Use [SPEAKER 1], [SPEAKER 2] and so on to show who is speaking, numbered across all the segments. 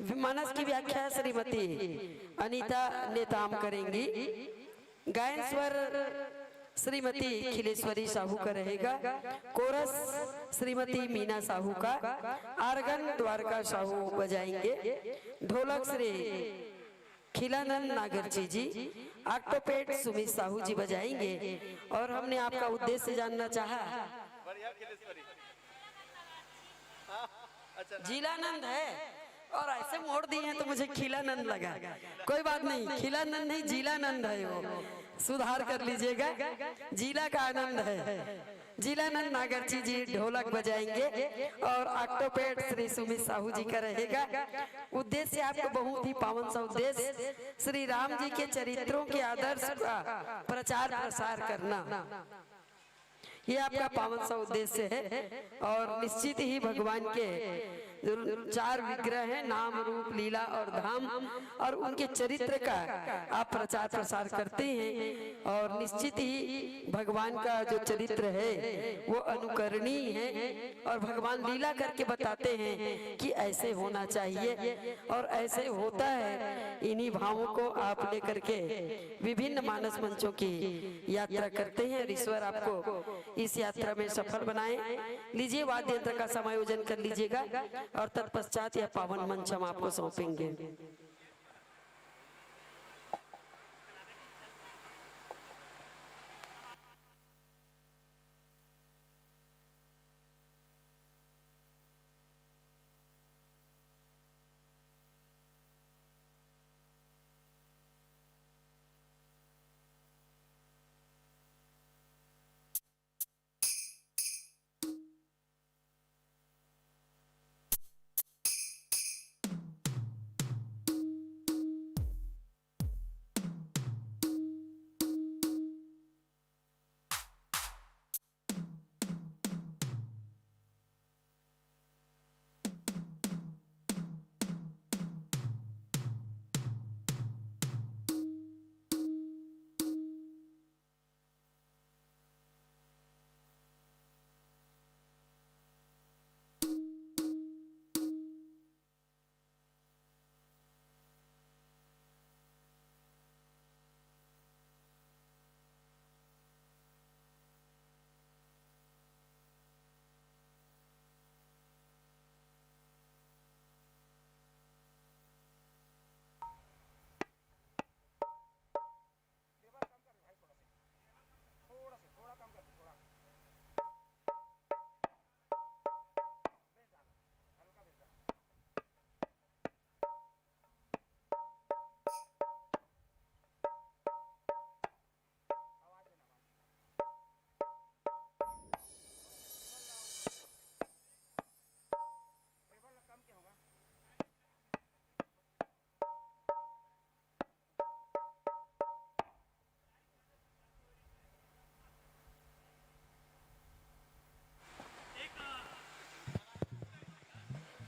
[SPEAKER 1] मानस की व्याख्या श्रीमती अनीता नेताम करेंगी। गायन स्वर श्रीमती खिलेश्वरी साहू का रहेगा। कोरस श्रीमती मीना साहू का। आर्गन द्वारका साहू बजाएंगे। ढोलक श्री खिलानंद नागरची जी। ऑक्टोपेट सुमित साहू जी बजाएंगे। और हमने आपका उद्देश्य जानना चाहा। जिलानंद है और ऐसे मोड़ दिए हैं तो मुझे खिलानंद लगा। कोई बात नहीं, खिलानंद नहीं जिलानंद है, वो सुधार कर लीजिएगा। जिला का आनंद है। जिलानंद नागरची जी ढोलक बजाएंगे और ऑक्टोपेट श्री सुमित साहू जी का रहेगा। उद्देश्य आपको बहुत ही पावन सा उद्देश्य श्री राम जी के चरित्रों के आदर्श का प्रचार प्रसार करना, ये आपका पावन सा उद्देश्य है। और निश्चित ही भगवान के 4 विग्रह हैं, नाम रूप लीला और धाम, और उनके चरित्र का आप प्रचार प्रसार करते हैं। और निश्चित ही भगवान का जो चरित्र है वो अनुकरणीय है और भगवान लीला करके बताते हैं कि ऐसे होना चाहिए और ऐसे होता है। इन्हीं भावों को आप लेकर के विभिन्न मानस मंचों की यात्रा करते हैं। ईश्वर आपको इस यात्रा में सफल बनाए। लीजिए वाद्य यंत्र का समायोजन कर लीजिएगा और तत्पश्चात यह पावन मंच हम आपको सौंपेंगे।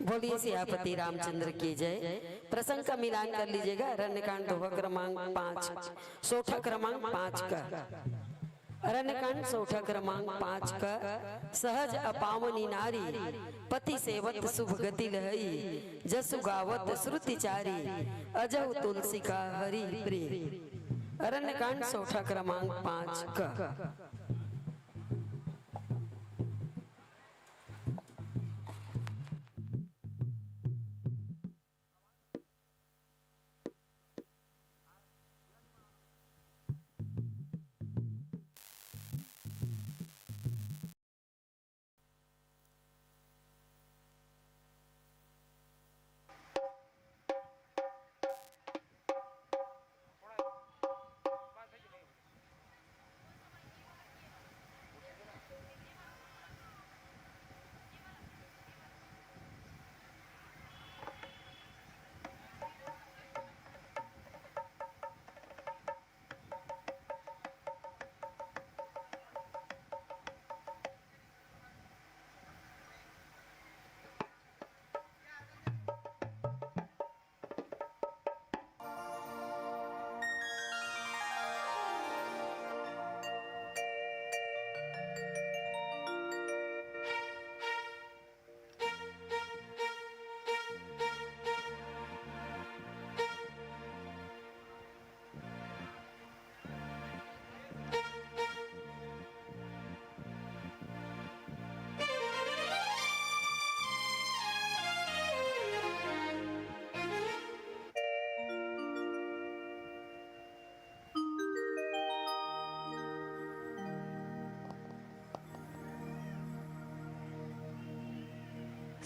[SPEAKER 1] बोलिए सियापति रामचंद्र की जय। प्रसंग का मिलान कर लीजिएगा। अरण्यकांड दोहा क्रमांक 5, सोठा क्रमांक 5 का। अरण्यकांड सोठा क्रमांक 5 का। सहज अपावनी नारी पति सेवत शुभ गति लहई, जसु गावत श्रुति चारी, अजहु तुलसी का हरि प्रिय। अरण्यकांड सोठा क्रमांक 5 का।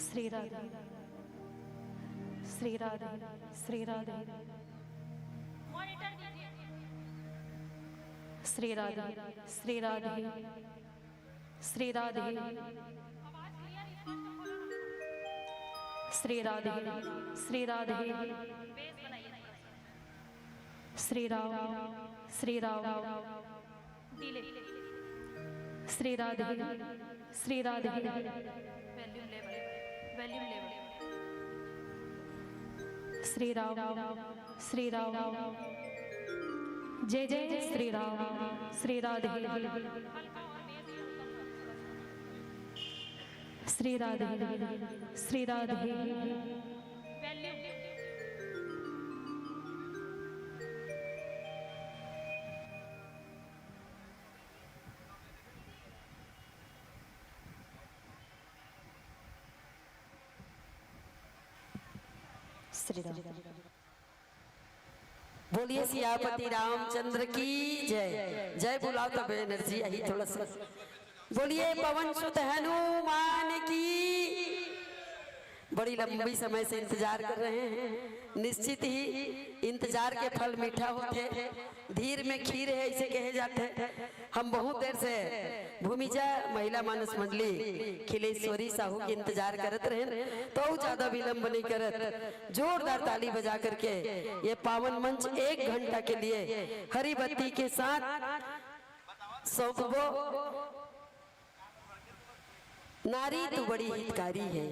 [SPEAKER 2] श्री राधे श्री राधे श्री राधे श्री राधे श्री राधे श्री राधे श्री राधे श्री राधे श्री राम श्री राम श्री राधे श्री राधे श्री राम श्री राम जय जय श्री राम श्री राधे श्री राधे श्री राधे श्री राम
[SPEAKER 1] बोलिए सियापति रामचंद्र की जय। जय बुलाओ तब एनर्जी आई थोड़ा सा। बोलिए पवन सुत हनुमान की। बड़ी लंबी समय से इंतजार कर रहे हैं, निश्चित ही इंतजार के फल मीठा होते। धीर में खीर है इसे कहे जाते हैं। हम बहुत देर से भूमिजा महिला मानस मंडली खिलेश्वरी साहू की इंतजार करत रहे, तो ज्यादा विलंब नहीं करत जोरदार ताली बजा करके ये पावन मंच 1 घंटा के लिए हरी बत्ती के साथ सौंपबो। नारी तू बड़ी हितकारी है,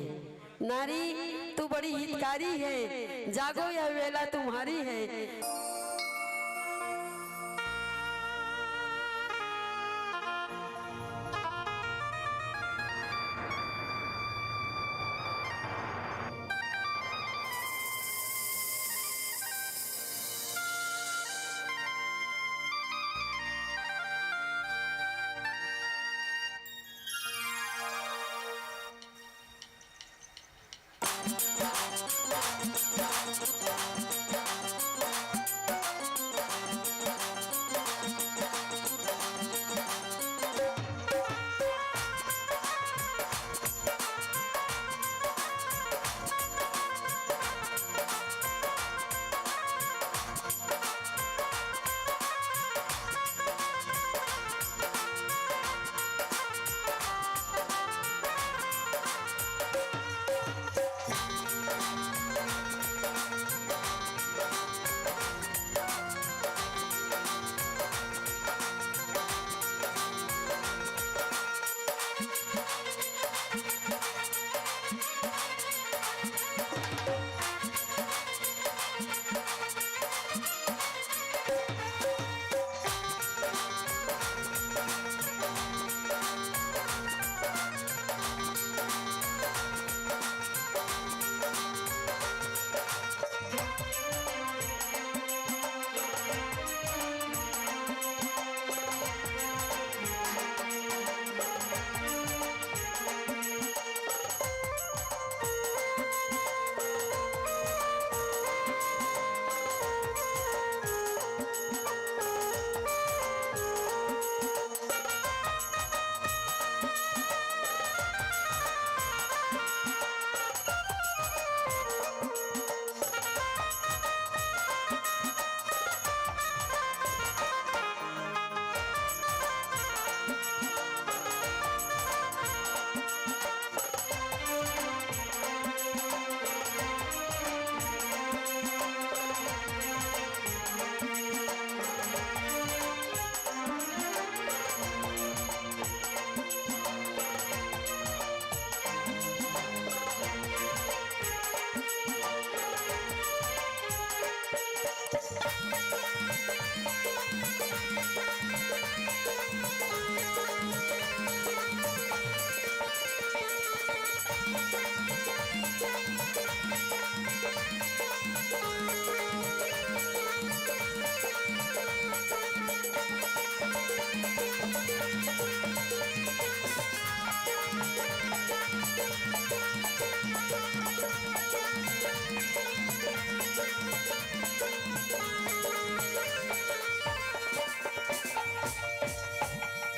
[SPEAKER 1] नारी तू बड़ी हितकारी है, जागो यह वेला तुम्हारी है।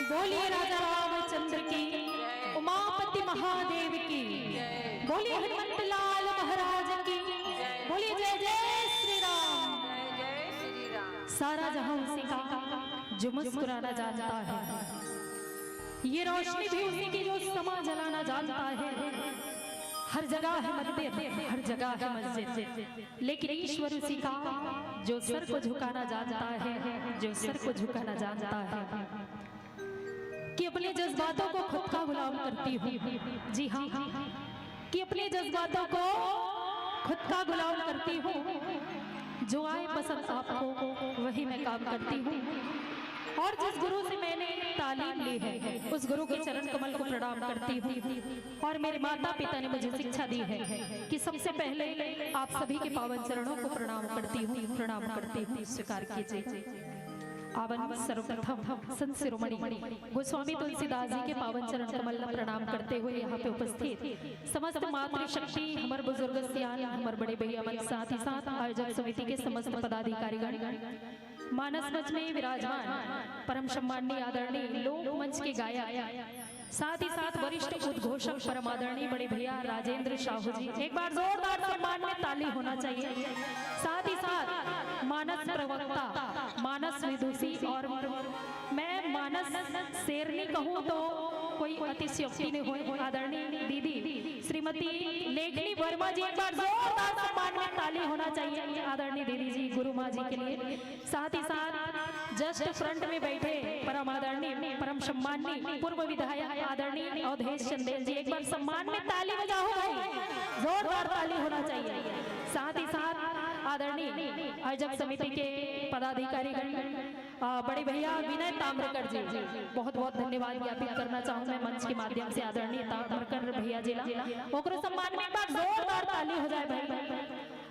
[SPEAKER 2] बोलिए राजा रामचंद्र की, उमापति महादेव की, बोलिए सारा जहां उसी का जो मुस्कुराना जानता है, ये रोशनी भी उसी की जो समा जलाना जानता है। हर जगह है मंदिर, हर जगह है मस्जिद, लेकिन ईश्वर उसी का जो सर को झुकाना जानता है, जो सर को झुकाना जानता है। कि अपने जज्बातों को खुद का गुलाम करती हूँ, जी हाँ, कि अपने जज्बातों को खुद का गुलाम करती हूँ। जो आए पसंद आपको वही मैं काम करती हूँ। और जिस गुरु से मैंने तालीम ली है, उस गुरु के चरण कमल को प्रणाम करती हूँ। और मेरे माता पिता ने मुझे शिक्षा दी है कि सबसे पहले आप सभी के पावन चरणों को प्रणाम करती हूँ, प्रणाम करती हूँ, स्वीकार कीजिए। आवन सर्वप्रथम संत शिरोमणि गोस्वामी तुलसीदास जी के पावन चरण कमल प्रणाम करते हुए यहाँ पे उपस्थित समस्त मातृशक्ति, हमारे बुजुर्ग सियान, हमारे बड़े भैया मन, साथ ही साथ आयोजक समिति के समस्त पदाधिकारीगण, मानस मंच में विराजमान परम सम्माननीय आदरणीय लोक मंच के गायक, साथ ही साथ वरिष्ठ उद्घोषक परम आदरणीय बड़े भैया राजेंद्र साहू जी, एक बार जोरदार सम्मान में ताली होना चाहिए। साथ ही साथ मानस प्रवक्ता, मानस विदुषी, और मैं मानस शेरनी कहूँ तो कोई अतिशयोक्ति नहीं हो, आदरणीय दीदी श्रीमती लेखनी वर्मा जी, एक बार जोरदार सम्मान में ताली होना चाहिए आदरणीय दीदी जी, गुरु माँ जी के लिए। साथ ही साथ जस्ट फ्रंट में बैठे परम आदरणीय परम सम्माननीय पूर्व विधायक आदरणीय अवधेश चंदेल जी, एक बार सम्मान में ताली बजाओ भाई, जोरदार ताली होना चाहिए। साथ ही साथ आदरणीय आयोजक समिति के पदाधिकारीगण, बड़े भैया विनय ताम्रकर जी, बहुत बहुत धन्यवाद ज्ञापित करना चाहूँ मैं मंच के माध्यम से आदरणीय ताम्रकर भैया जिला ओकरो सम्मान में एक बार जोरदार ताली हो जाए भाई।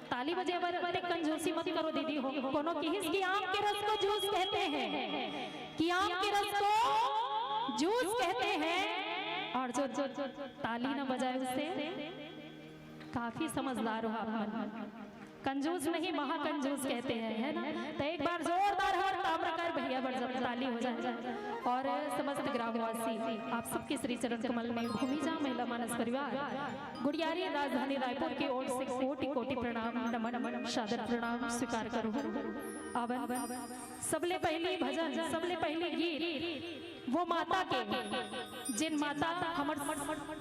[SPEAKER 2] ताली बजे बर कंजूसी मत करो दीदी हो, कोनो की आम के रस को जूस कहते हैं, कि आम के रस को जूस कहते हैं। और जो ताली न बजाए उससे काफी समझदार हो आप, कंजूस नहीं महाकंजूस कहते हैं, है ना। तो एक बार जोरदार हर ताम्रकर भैया पर जब ताली हो जाए। और समस्त ग्रामवासी आप सबके श्री चरण कमल में भूमिजा महिला मानस परिवार गुड़ियारी राजधानी रायपुर की ओर से कोटि कोटि प्रणाम, नमन सादर प्रणाम स्वीकार करूँ। अब सबले पहली भजन, सबले पहली गीत वो माता के, जिन माता हमर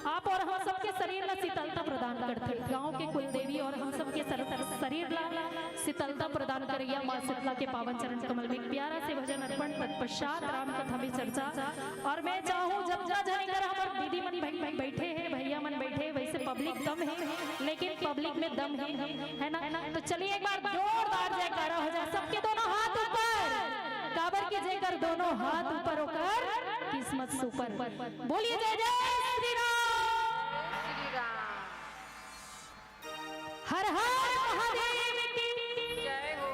[SPEAKER 2] आप और हम सबके शरीर में शीतलता प्रदान करते, गांव के कुल देवी और हम सबके शरीर ला शीतलता प्रदान करिया माँ शीतला के पावन चरण कमल में प्यारा से भजन अर्पण, तत्पश्चात राम कथा में चर्चा। और मैं चाहूँ जब जाकर हमारे दीदी मन बैठे हैं, भैया मन बैठे, वैसे पब्लिक कम है लेकिन पब्लिक में दम है ना। तो चलिए एक बार जोरदार जयकारा हो जाए, सबके दोनों हाथ ऊपर, काबर की जयकर दोनों हाथ ऊपर होकर किस्मत सुपर, बोलिए जय जय श्री राम, हर हर महादेव की जय हो।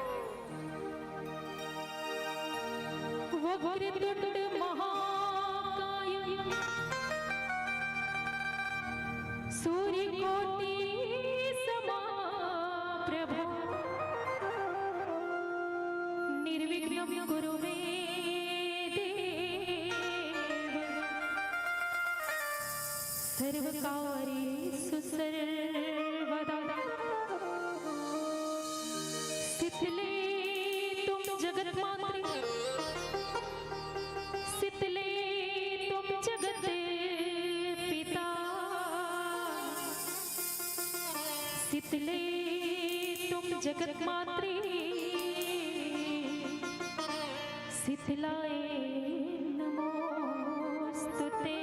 [SPEAKER 2] वो वक्रतुंड महाकाय सूर्यकोटि समप्रभ निर्विघ्नं कुरु मे देव, सर्वकार्येषु सर्वदा। शीतले तुम जगत मातृ, शीतले तुम जगत पिता, शीतले तुम जगत मातृ, शीतलाय नमोस्तुते।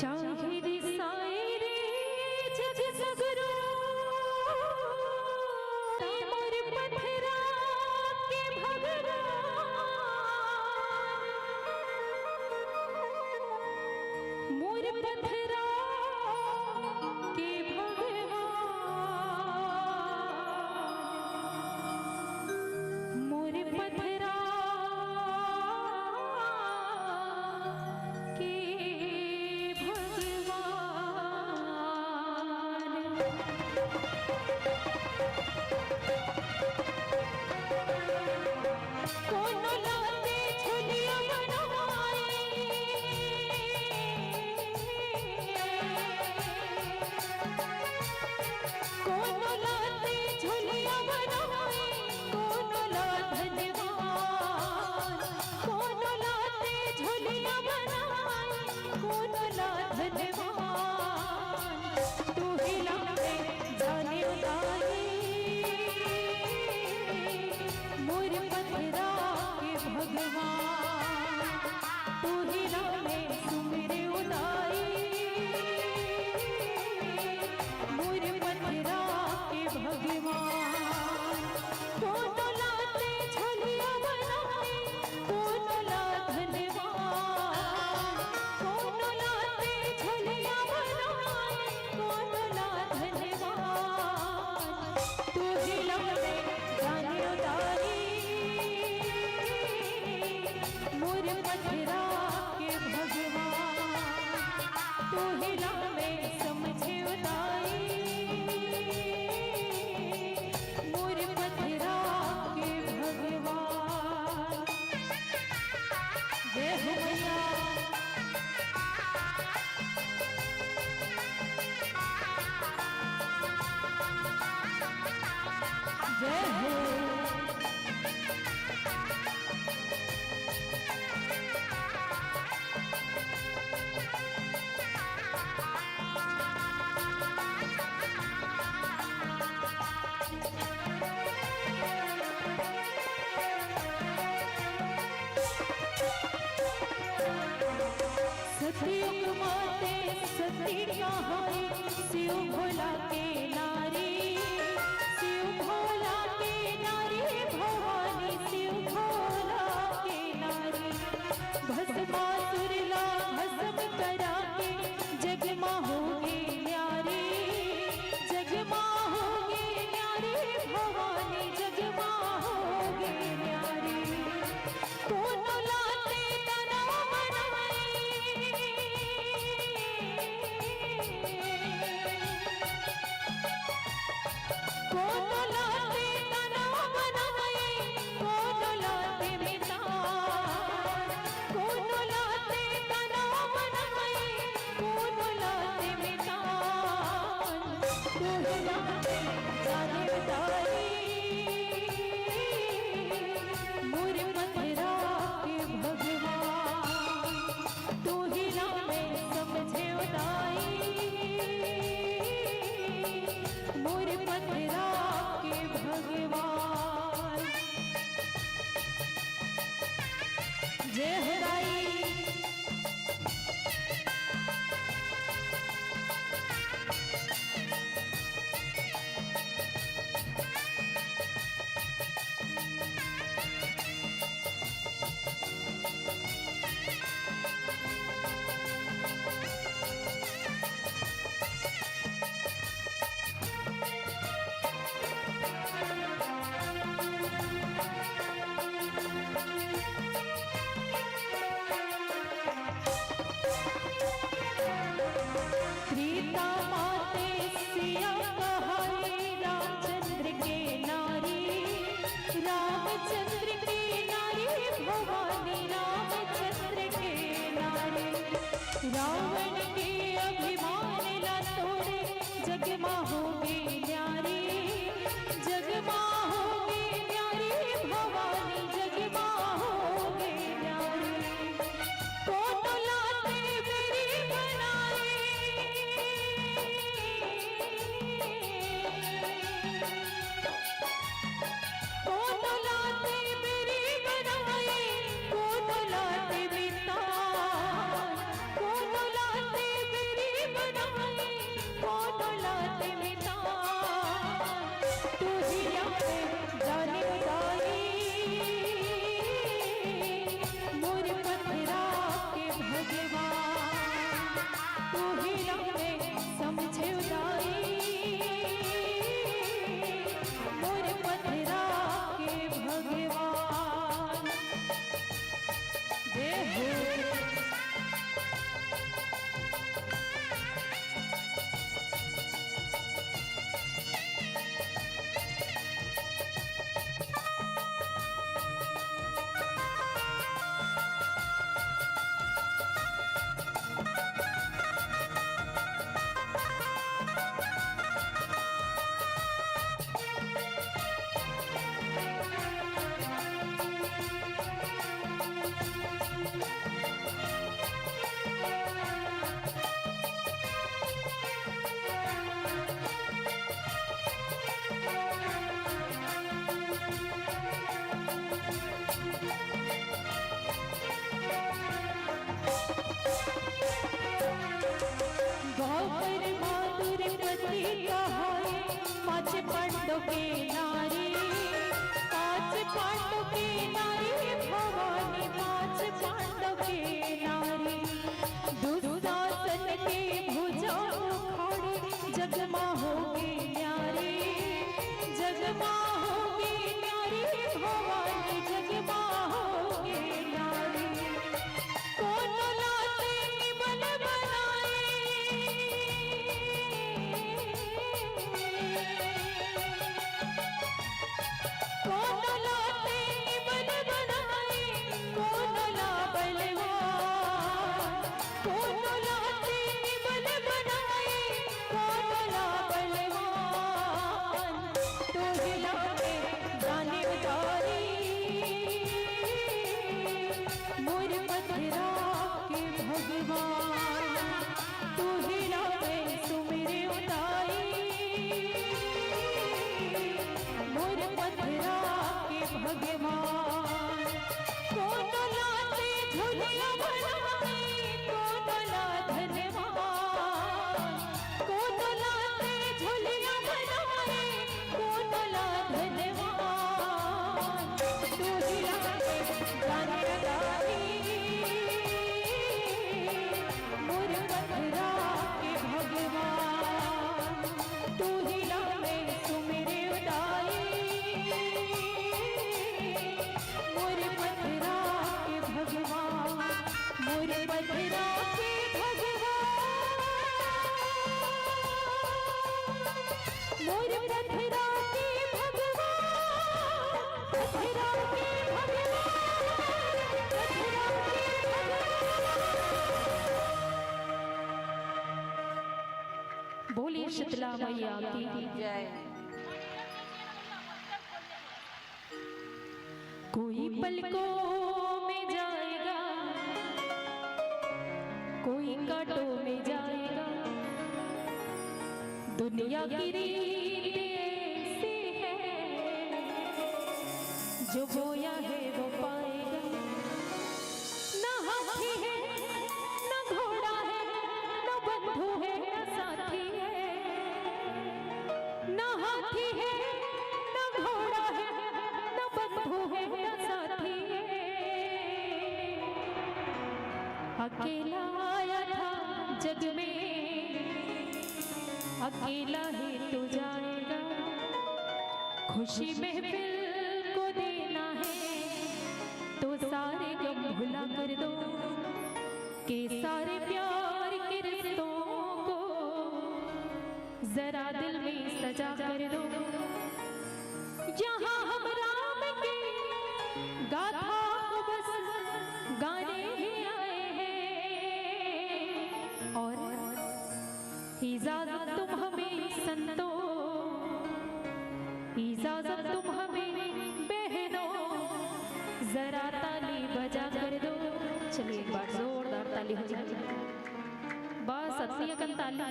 [SPEAKER 2] चाहे रिसाए रे जग सगरो, मोर पथरा के भगवान, मोर पथरा के भगवान, तू ही जाने जाने बताई मोरे पथरा के भगवान तू ही ना मैं समझे उदाई मोरे पथरा के भगवान जय हराई प्रीता माते सिया कहाई रामचंद्र के नारी रामचंद्र के नारी भवानी रामचंद्र के नारी रावण के अभिमान ला तोड़े जगमा होगी न्यारी जगमा होगी न्यारी भवानी जगमा होगी न्यारी कोनो लाते मेरी बनाए कोनो लाते मेरी बनाए कोनो लाते बिता कोनो लाते मेरी बनाए कोनो लाते बिता तू ही लाते जाने बताई मोरे पथरा के भगवान तू ही लाते समझे उदाई मोरे पथरा के भगवान जय हो गौपर माधुर पति कहाए पांच पांडव के नारी पांच पांडव के नारी भवानी पांच पांडव के नारी दुशासन के भुजा उखाड़े जगमा होगी न्यारी जगमा होगी न्यारी भवानी जगमा होगी न्यारी कोनो लाते निमल कोनो लाते निमल बनाए कोनो ला बलवान कोनो लाते निमल बनाए कोनो ला बलवान तू ही लाते जाने उतारी मोरे पथरा के भगवान तू ही लाते सुमेरे उताई मोरे पथरा के भगवान कोनो लाते झुलिया बनाए कोनो ला धन्यवान कोनो लाते झुलिया बनाए कोनो ला धन्यवान तू ही लाते जाने लगाई मोरे पथरा के भगवान तू ही लाते सुमेरे उदाई मोरे पथरा के भगवान मोरे पथरा के भगवान मोरे पथरा के भगवान पथरा के भगवान बोलिए शीतला मैया की
[SPEAKER 1] जय।
[SPEAKER 2] कोई पलकों में जाएगा, कोई कांटों में जाएगा, दुनिया की रीत ऐसी है, जो बोया है वो पाएगा। ना हाथी है ना घोड़ा है, ना बंधु है ना साथी है, ना हाथी है ना घोड़ा है, ना बंधु है ना साथी है। अकेला आया था जग में, अकेला ही तू जाएगा। खुशी महफिल को देना है तो सारे गम भुला कर दो, के सारे प्यार के रिश्तों को जरा दिल में सजा कर दो। यहाँ हम राम की गाथा को बस गाने ही आए हैं, और इजाजत तुम हमें संतों, इजाजत तुम हमें बहनों, जरा ताली बजा कर दो। चलिए एक बार जोरदार ताली हो जाए, बस असली अकन ताली।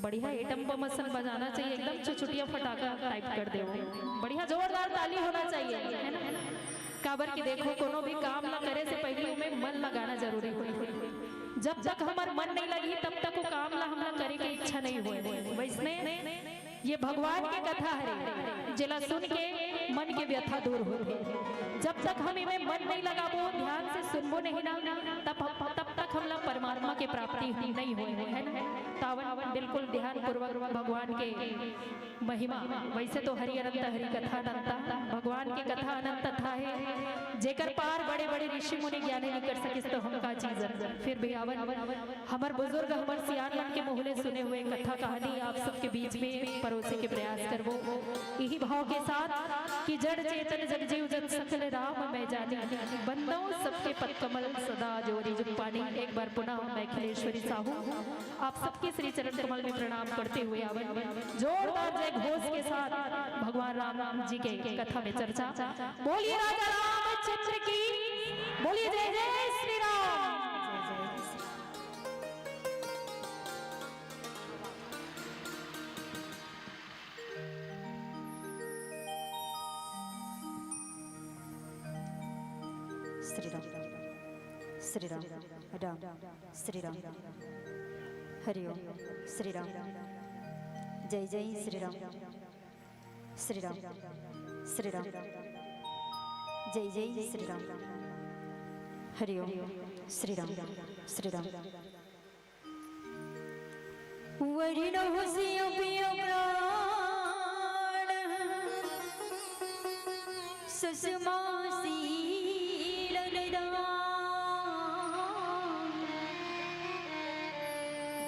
[SPEAKER 2] बढ़िया एटम बम मसन बजाना चाहिए, एकदम छुछुटिया फटाका टाइप कर दे, बढ़िया जोरदार ताली होना चाहिए, है ना। काबर की देखो कोनो भी काम ना करे से पहले हमें मन लगाना जरूरी है। जब तक हमार मन नहीं लगी तब तक वो काम ला हमला करे की इच्छा नहीं हुए। वैसने ये भगवान की कथा है, जिला सुन के मन के व्यथा दूर हो। जब तक हमें मन नहीं लगाबो, ध्यान से सुनबो नहीं ना, तब तक हमला परमात्मा के प्राप्ति नहीं हुए, है ना। तावन बिल्कुल ध्यान पूर्वक भगवान के महिमा, वैसे तो हरि अनंत हरि कथा अनंता, भगवान की कथा अनंत कथा है, जेकर पार बड़े बड़े ऋषि मुनि ज्ञानी नहीं कर सकिस तो हम का चीज। फिर भी आवन हमार बुजुर्ग हमार सियान मन के मुहले सुने हुए कथा कहानी आप सबके बीच में परोसे के प्रयास करबो, यही भाव के साथ कि जड़ चेतन जग जीव जग सकल राम मैं जानी, बंदों सबके पद कमल सदा जोरी जुग पानी। एक बार पुनः मैं खिलेश्वरी साहू आप सबके श्री चरण कमल में प्रणाम करते हुए आवन जोरदार जय घोष के साथ भगवान राम जी के कथा में चर्चा। बोलिए राजा रामचंद्र की, बोलिए जय जय श्री राम।
[SPEAKER 3] श्री राम श्री राम राम श्री राम हरि ओम श्री राम जय जय श्री राम श्री राम श्री राम जय जय श्री राम हरि ओम श्री राम श्री राम वरिण हुसियो पियो प्राण सुषमा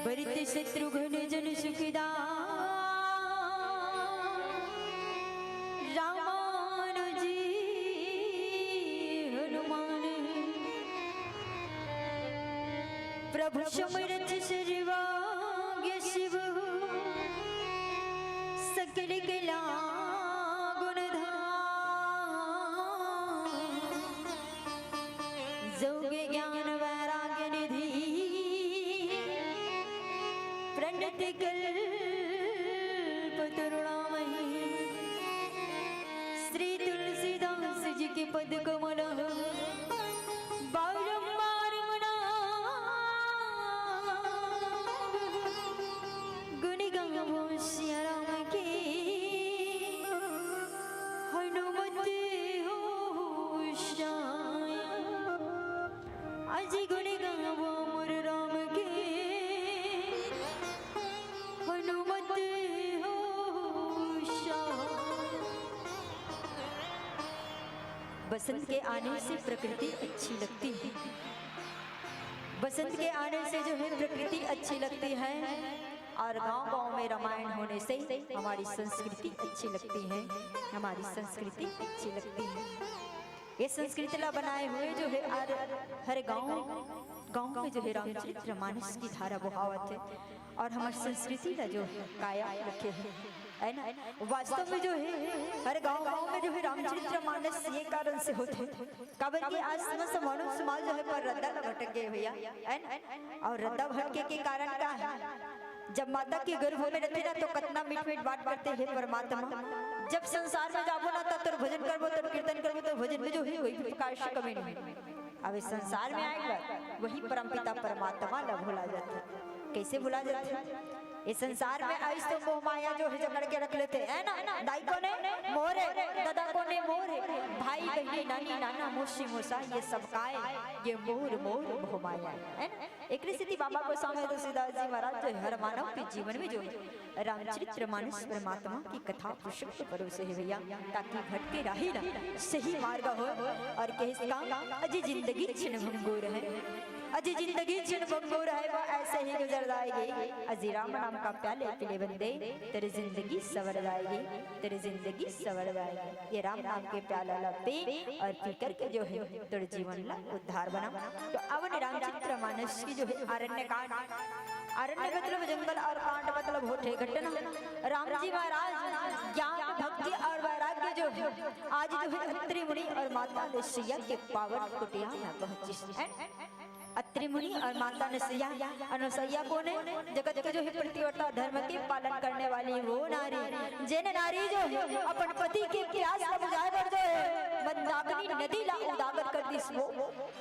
[SPEAKER 3] भरत शत्रुघ्न जन सुखदा रामानुज हनुमान प्रभु समरथ सर्वांग शिव सकल कला गुणधाम जोग ज्ञान वैराग्य निधि प्रणत कल्पतरुणामयी श्री तुलसीदास जी के पद कमल बारंबार गुण गावो सिया राम के हनुमत होशियार आज गुण गावो मोर राम के बसंत के आने से प्रकृति अच्छी लगती है, बसंत के आने से जो है प्रकृति अच्छी लगती है, और गांव-गांव में रामायण होने से हमारी संस्कृति अच्छी लगती है, हमारी संस्कृति अच्छी लगती है। ये संस्कृति ला बनाए हुए जो है हर गांव गांव में जो है रामचरित्र मानस की धारा बहावत है और हमारी संस्कृति ला जो है काया रखे है ना। वास्तव में जो है हर गांव गांव में जो है रामचरित्र मानस ये कारण से होते हैं काबर कि आज समस्त मानव समाज जो है पर रद्दा भटक गए भैया है ना। और रद्दा भटके के कारण क्या है, जब माता के गर्भ में रहते ना तो कितना मीठ मीठ बात करते हैं परमात्मा, जब संसार में जाबो ना तो भजन करबो तो कीर्तन करबो तो भजन में जो है वही प्रकार से कमी नहीं। अब इस संसार में आएगा वही परमपिता परमात्मा ला भुला जाता, कैसे भुला जाता। इस संसार में आइस तो मोह माया जो है जकड़ के रख लेते हैं ना। दाई को ने मोरे, दादा को ने मोरे, भाई बहनी नानी नाना मोशी मोसा ये सब काय ये मोर मोर मोह माया है ना। एक स्थिति बाबा को सामने तुलसीदास जी महाराज जो हर मानव के जीवन में जो रामचरित्र मानस परमात्मा की कथा पुष्प परोसे है भैया, ताकि भटके राही ना सही मार्ग हो और कहे इसका अजी जिंदगी छिन भंगुर है, अजी जिंदगी छिन भंगुर है वो ऐसे ही गुजर जाएगी। अजी राम नाम का प्याले पिले बंदे तेरी जिंदगी सवर जाएगी, तेरी जिंदगी सवर जाएगी। ये राम नाम के प्याला ला पी और पी करके जो है तेरे जीवन ला उद्धार बना। तो अवन रामचरित्र मानस की जो है अरण्य कांड, अरण्य मतलब जंगल और कांड मतलब होठे घटना। राम जी महाराज ज्ञान भक्ति और वैराग्य जो है आज जो है अत्रि मुनि और माता नैया के पावन कुटिया में पहुंची। अत्रि मुनि और माता नैया अनुसैया को ने जगत के जो है प्रतिवर्ता धर्म के पालन करने वाली वो नारी, जिन नारी जो है अपन पति के प्यास का बुझाए पर जो है मंदाकिनी नदी ला उजागर कर दी वो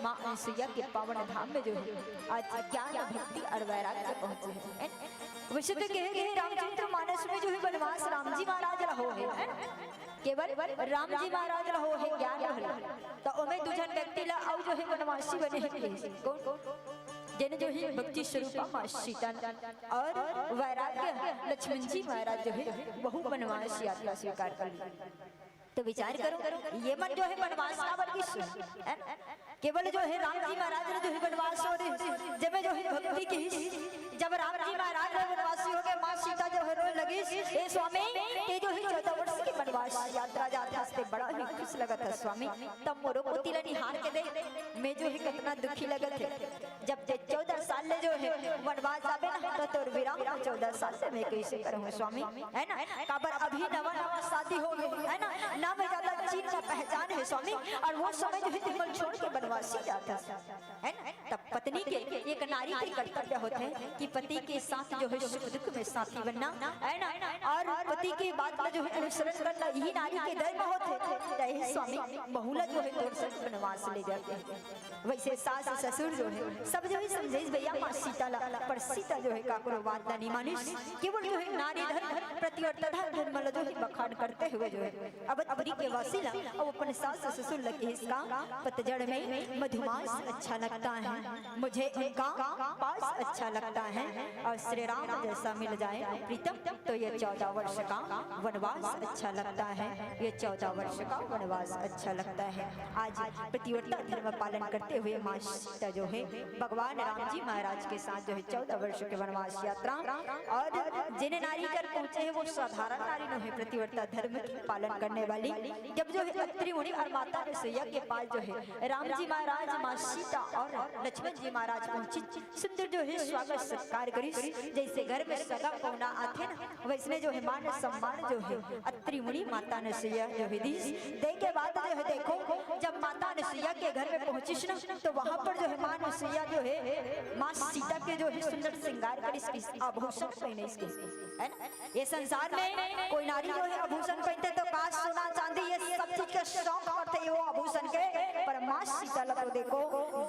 [SPEAKER 3] मां अनुसैया के पावन धाम में जो है आज ज्ञान भक्ति और वैराग्य पहुंचे हैं। वैसे तो कहे रामचरित्र मानस में जो है वनवास राम जी महाराज रहो है, केवल राम जी महाराज रहो है ज्ञान रहो तो उमें दूसरा व्यक्ति ला और जो है वनवासी बने हैं कौन, जिन्हें जो है भक्ति स्वरूपा मां सीता और वैराग्य लक्ष्मण जी महाराज जो है बहु वनवास यात्रा स्वीकार कर ली। तो विचार करो ये मन जो है वनवास का बल्कि केवल जो है राम जी महाराज ने जो है वनवास हो रहे जब जो है भक्ति की, जब राम जी महाराज वनवासी हो गए मां सीता जो है रोने लगी ए स्वामी ये जो है 14 वर्ष की वनवास यात्रा जाते हंसते बड़ा ही खुश लगा था स्वामी, तब मोरो को तिलनी हार के दे मैं जो है कितना दुखी लगा थे जब 14 साल ले जो है वनवास जाबे ना तो तोर विराम 14 साल से मैं कैसे करूं स्वामी है ना। काबर अभी नवा नवा शादी हो गई है ना मैं ज्यादा चीज का पहचान है स्वामी, और वो समय जो है जंगल छोड़ के वनवासी जाता है ना। तब पत्नी के एक नारी के कर्तव्य होते हैं कि पति के साथ जो है सुख दुख में साथी बनना है ना, और पति के बात का जो है अनुसरण करना यही नारी के धर्म होते हैं। स्वामी बहुला जो है दूर वनवास ले जाते हैं, वैसे सास ससुर जो है सब जो है समझे भैया मां सीता ला, पर सीता जो है काकरो बात नहीं मानिस, केवल जो है नारी धर्म प्रतिवर्ता धर्म जो है बखान करते हुए जो है अब अबरी के वासिला और अपन सास ससुर लगे इसका पतझड़ में मधुमास अच्छा लगता है, मुझे उनका पास अच्छा लगता है और श्री राम जैसा मिल जाए प्रीतम तो ये 14 वर्ष का वनवास अच्छा लगता है, ये 14 वर्ष का वनवास अच्छा लगता है। आज प्रतिवर्ता धर्म पालन करते हुए मां सीता जो है भगवान राम जी महाराज के साथ जो है 14 वर्ष के वनवास यात्रा, और जिन्हें नारी कर पहुंचे हैं वो साधारण नारी नहीं है, प्रतिवर्ता धर्म की पालन करने वाली। जब जो है अत्रि मुनि और माता नैया के पास जो है राम जी महाराज मां सीता और लक्ष्मण जी महाराज पहुंची, सुंदर जो है स्वागत सत्कार करी, जैसे घर में सगा पौना आते ना वैसने जो है मान सम्मान जो है अत्रि मुनि माता नैया जो है दे के बाद जो है देखो जब माता नैया के घर में पहुंची ना तो वहां पर जो है मां नैया जो है मां सीता के जो है सुंदर श्रृंगार कर इसकी आभूषण पहने इसके है ना। ये संसार में कोई नारी जो है आभूषण पहनते तो काश सोना चांदी ये सब चीज का शौक करते वो आभूषण के, पर मां सीता को देखो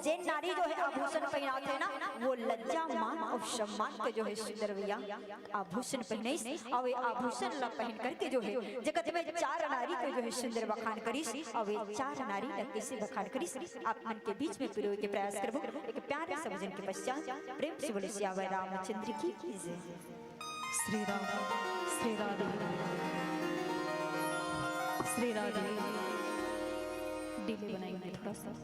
[SPEAKER 3] जे नारी जो है आभूषण पहनाते ना वो लज्जा मान और सम्मान के जो है सुंदर भैया आभूषण पहने और आभूषण ला पहन करके जो है जगत में 4 नारी को जो है सुंदर बखान करीस, और वे 4 नारी ला कैसे बखान करीस आप मन के बीच में पिरोए के प्रयास करबो। एक प्यारे से भजन के पश्चात प्रेम से बोले सियावर रामचंद्र की जय।
[SPEAKER 2] श्री राम श्री राधे श्री राधे डिले बनाएंगे थोड़ा सा।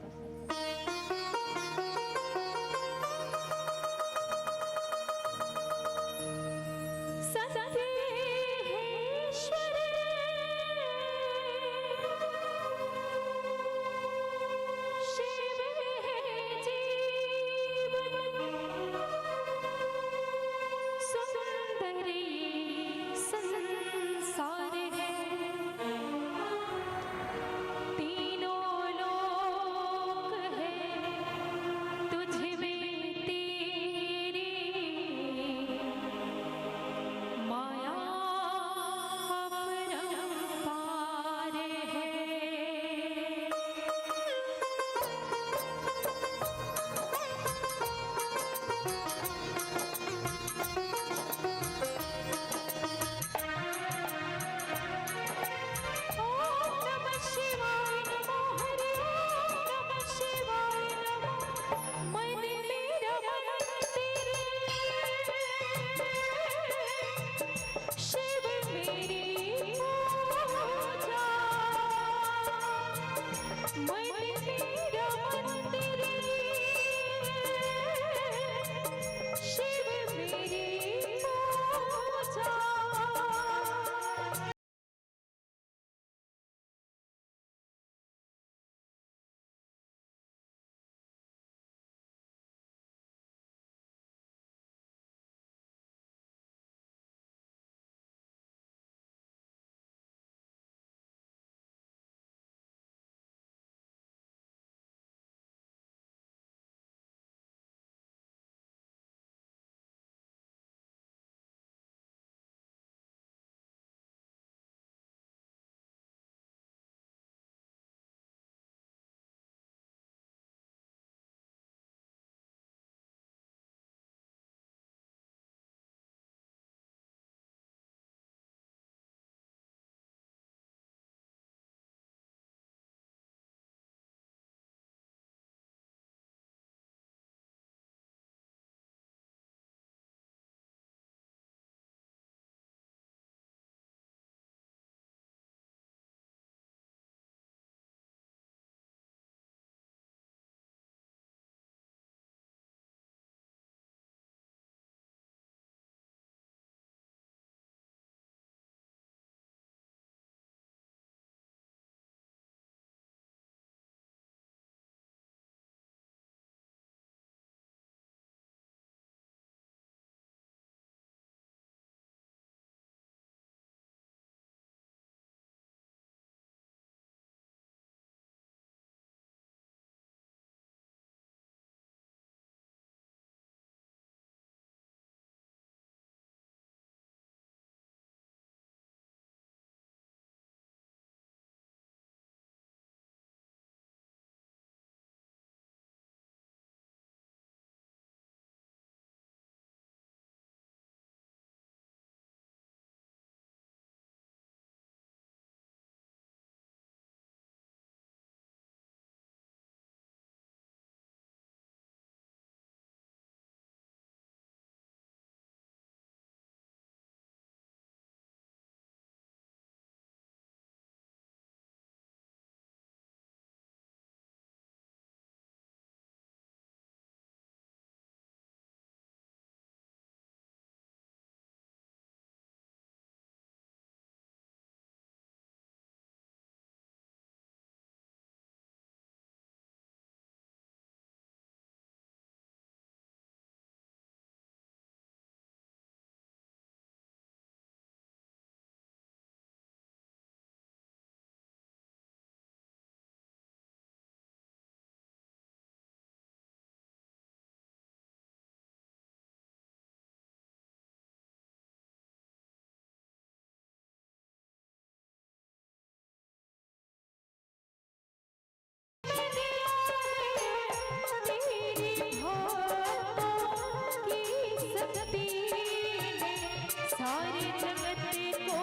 [SPEAKER 2] सारे जगत को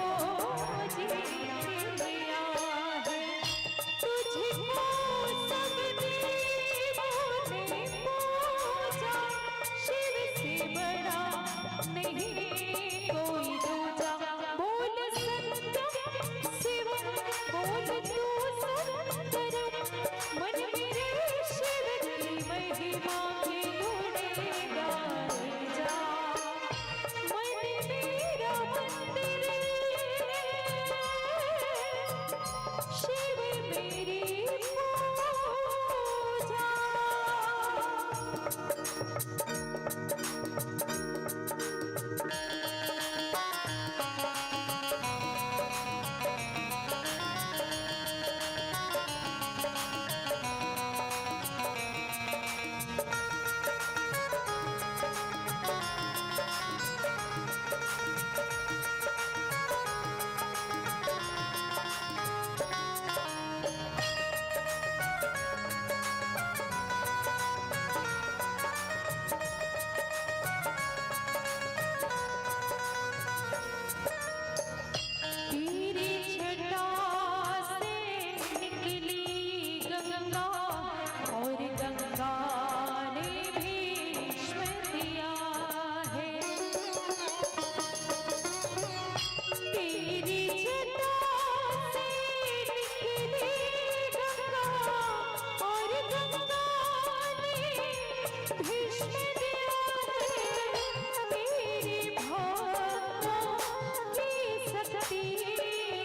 [SPEAKER 2] जीत लिया है, तुझको सब देवों ने पूजा, शिव से बड़ा नहीं कोई दूजा। बोल सत्यम शिवम, बोल तू सुंदरम, मन मेरे शिव की महिमा के गुण गाए जा। मन मेरा मंदिर, शिव मेरी पूजा। तेरी छटा से निकली गंगा, और गंगा ने भीष्म दिया है। तेरी छटा से निकली गंगा, और गंगा ने भीष्म दिया है। तेरी भक्तों की शक्ति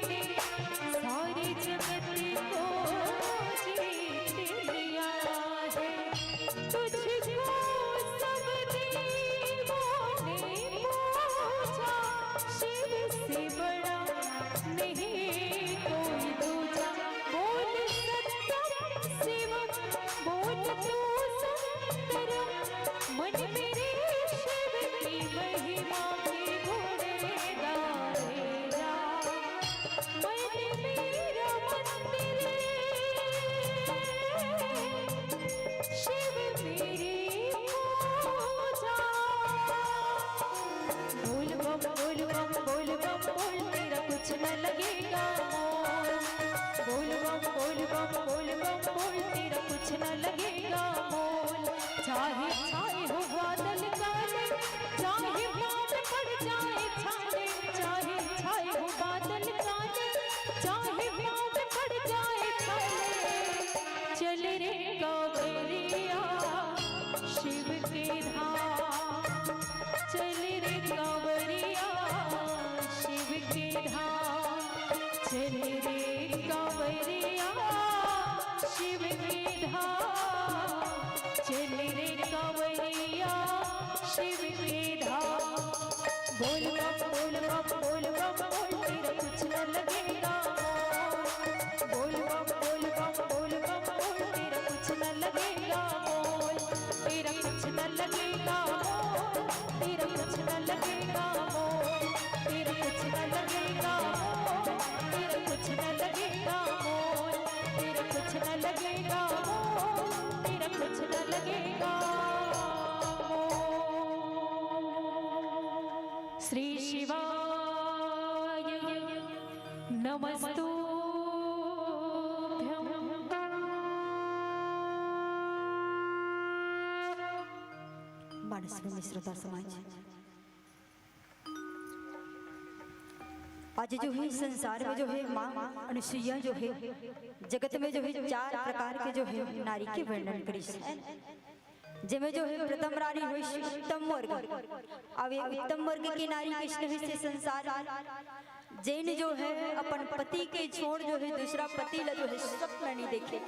[SPEAKER 2] ने सारे जगत को जीत लिया है, तुझको सब देवों ने पूजा, शिव से बड़ा नहीं कोई दूजा। बोल सत्यम शिवम, बोल तू सुंदरम, मन मेरे शिव की महिमा के गुण गाए जा। मन मेरा मंदिर, शिव मेरी पूजा। बोल बम बोल बम बोल बम बोल, तेरा कुछ न लगेगा मोल। बोल बम बोल बम बोल बम बोल, तेरा कुछ न लगेगा मोल। चाहे छाए हो बादल काले, चाहे पाँव में पड़ जाए छाले, चाहे छाए हो बादल काले, चाहे पाँव में पड़ जाए छाले। चल रे कांवरिया शिव के धाम, चल रे कांवरिया शिव के धाम, चल रे कांवरिया शिव के धाम, चल रे कांवरिया शिव के धाम। बोल बम बोल बम बोल बम बोल, तेरा कुछ न लगेगा मोल। बोल बम बोल बम बोल बम बोल, तेरा कुछ न लगेगा मोल। तेरा कुछ न लगेगा मोल, तेरा कुछ न लगेगा मोल, तेरा कुछ न लगेगा मोल, तेरा कुछ न लगेगा मोल, तेरा कुछ न लगेगा मोल, तेरा कुछ न लगेगा मोल। श्री शिवाय नमस्तुभ्यं।
[SPEAKER 3] मानस में मिश्रता समाज आज जो है संसार में जो है माँ अनुसुईया जो है जगत में जो है 4 प्रकार के जो है नारी के वर्णन करी जिसमें जो है प्रथम रानी हुई उत्तम वर्ग। अब ये उत्तम वर्ग की नारी कृष्ण हुई से संसार जैन जो है अपन पति के छोड़ जो है दूसरा पति ला जो है स्वप्न नहीं देखे,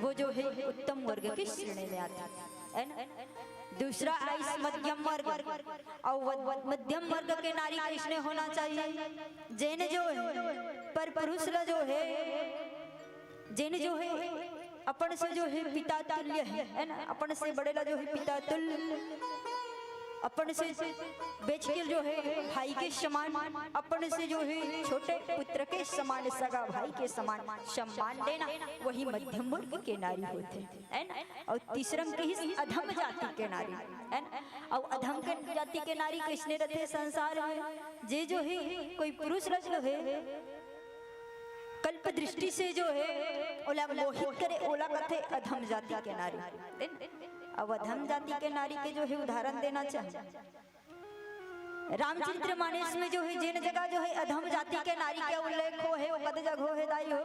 [SPEAKER 3] वो जो है उत्तम वर्ग की श्रेणी में आता है ना। दूसरा आइस मध्यम वर्ग, और मध्यम वर्ग के नारी कृष्ण होना चाहिए। जैन जो है पर पुरुष ला जो है जैन जो है अपन से जो है पिता तुल्य है ना, अपन से बड़े ला जो है पिता तुल्य। अपन से बेच के जो है भाई के समान, अपन से जो है छोटे पुत्र के समान, सगा भाई के समान सम्मान देना, वही मध्यम वर्ग के नारी होते है ना। और तीसरम के ही अधम जाति के नारी है ना। और अधम के जाति के नारी किसने रहते संसार में, जे जो है कोई पुरुष रच जो है कल्प दृष्टि से जो है ओला मोहित करे, ओला कथे अधम जाति के नारी। अब अधम जाति के नारी के जो है उदाहरण देना चाहिए। रामचरित्र मानस में जो है जिन जगह जो है अधम जाति के नारी का उल्लेख हो है, वो कद जगह हो है दाई हो,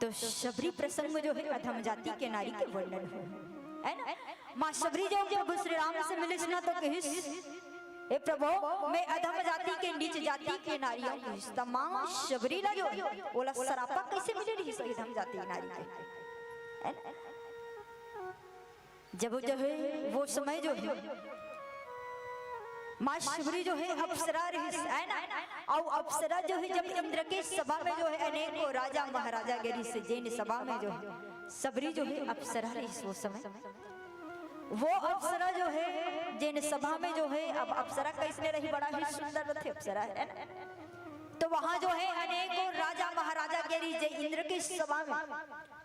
[SPEAKER 3] तो शबरी प्रसंग में जो है अधम जाति के नारी के वर्णन हो है ना। माँ शबरी जो प्रभु श्री राम से मिले ना तो कहिस, हे प्रभु मैं अधम जाति के नीच जाति के नारियों की तमाम शबरी ला जो ओला सरापा कैसे मिले रही सही अधम जाति की नारी के। जब जो है वो समय जो है माँ शबरी जो है अप्सरा रही है ना। और अप्सरा जो है जब इंद्र के सभा में जो है अनेकों राजा महाराजा गिरी से जैन सभा में जो है शबरी जो है अप्सरा रही वो समय, वो अप्सरा जो है जैन सभा में जो है, अब अप्सरा कैसने रही बड़ा ही सुंदर थे अप्सरा है ना। तो वहां जो है अनेकों राजा महाराजा गिरी जय इंद्र की सभा में,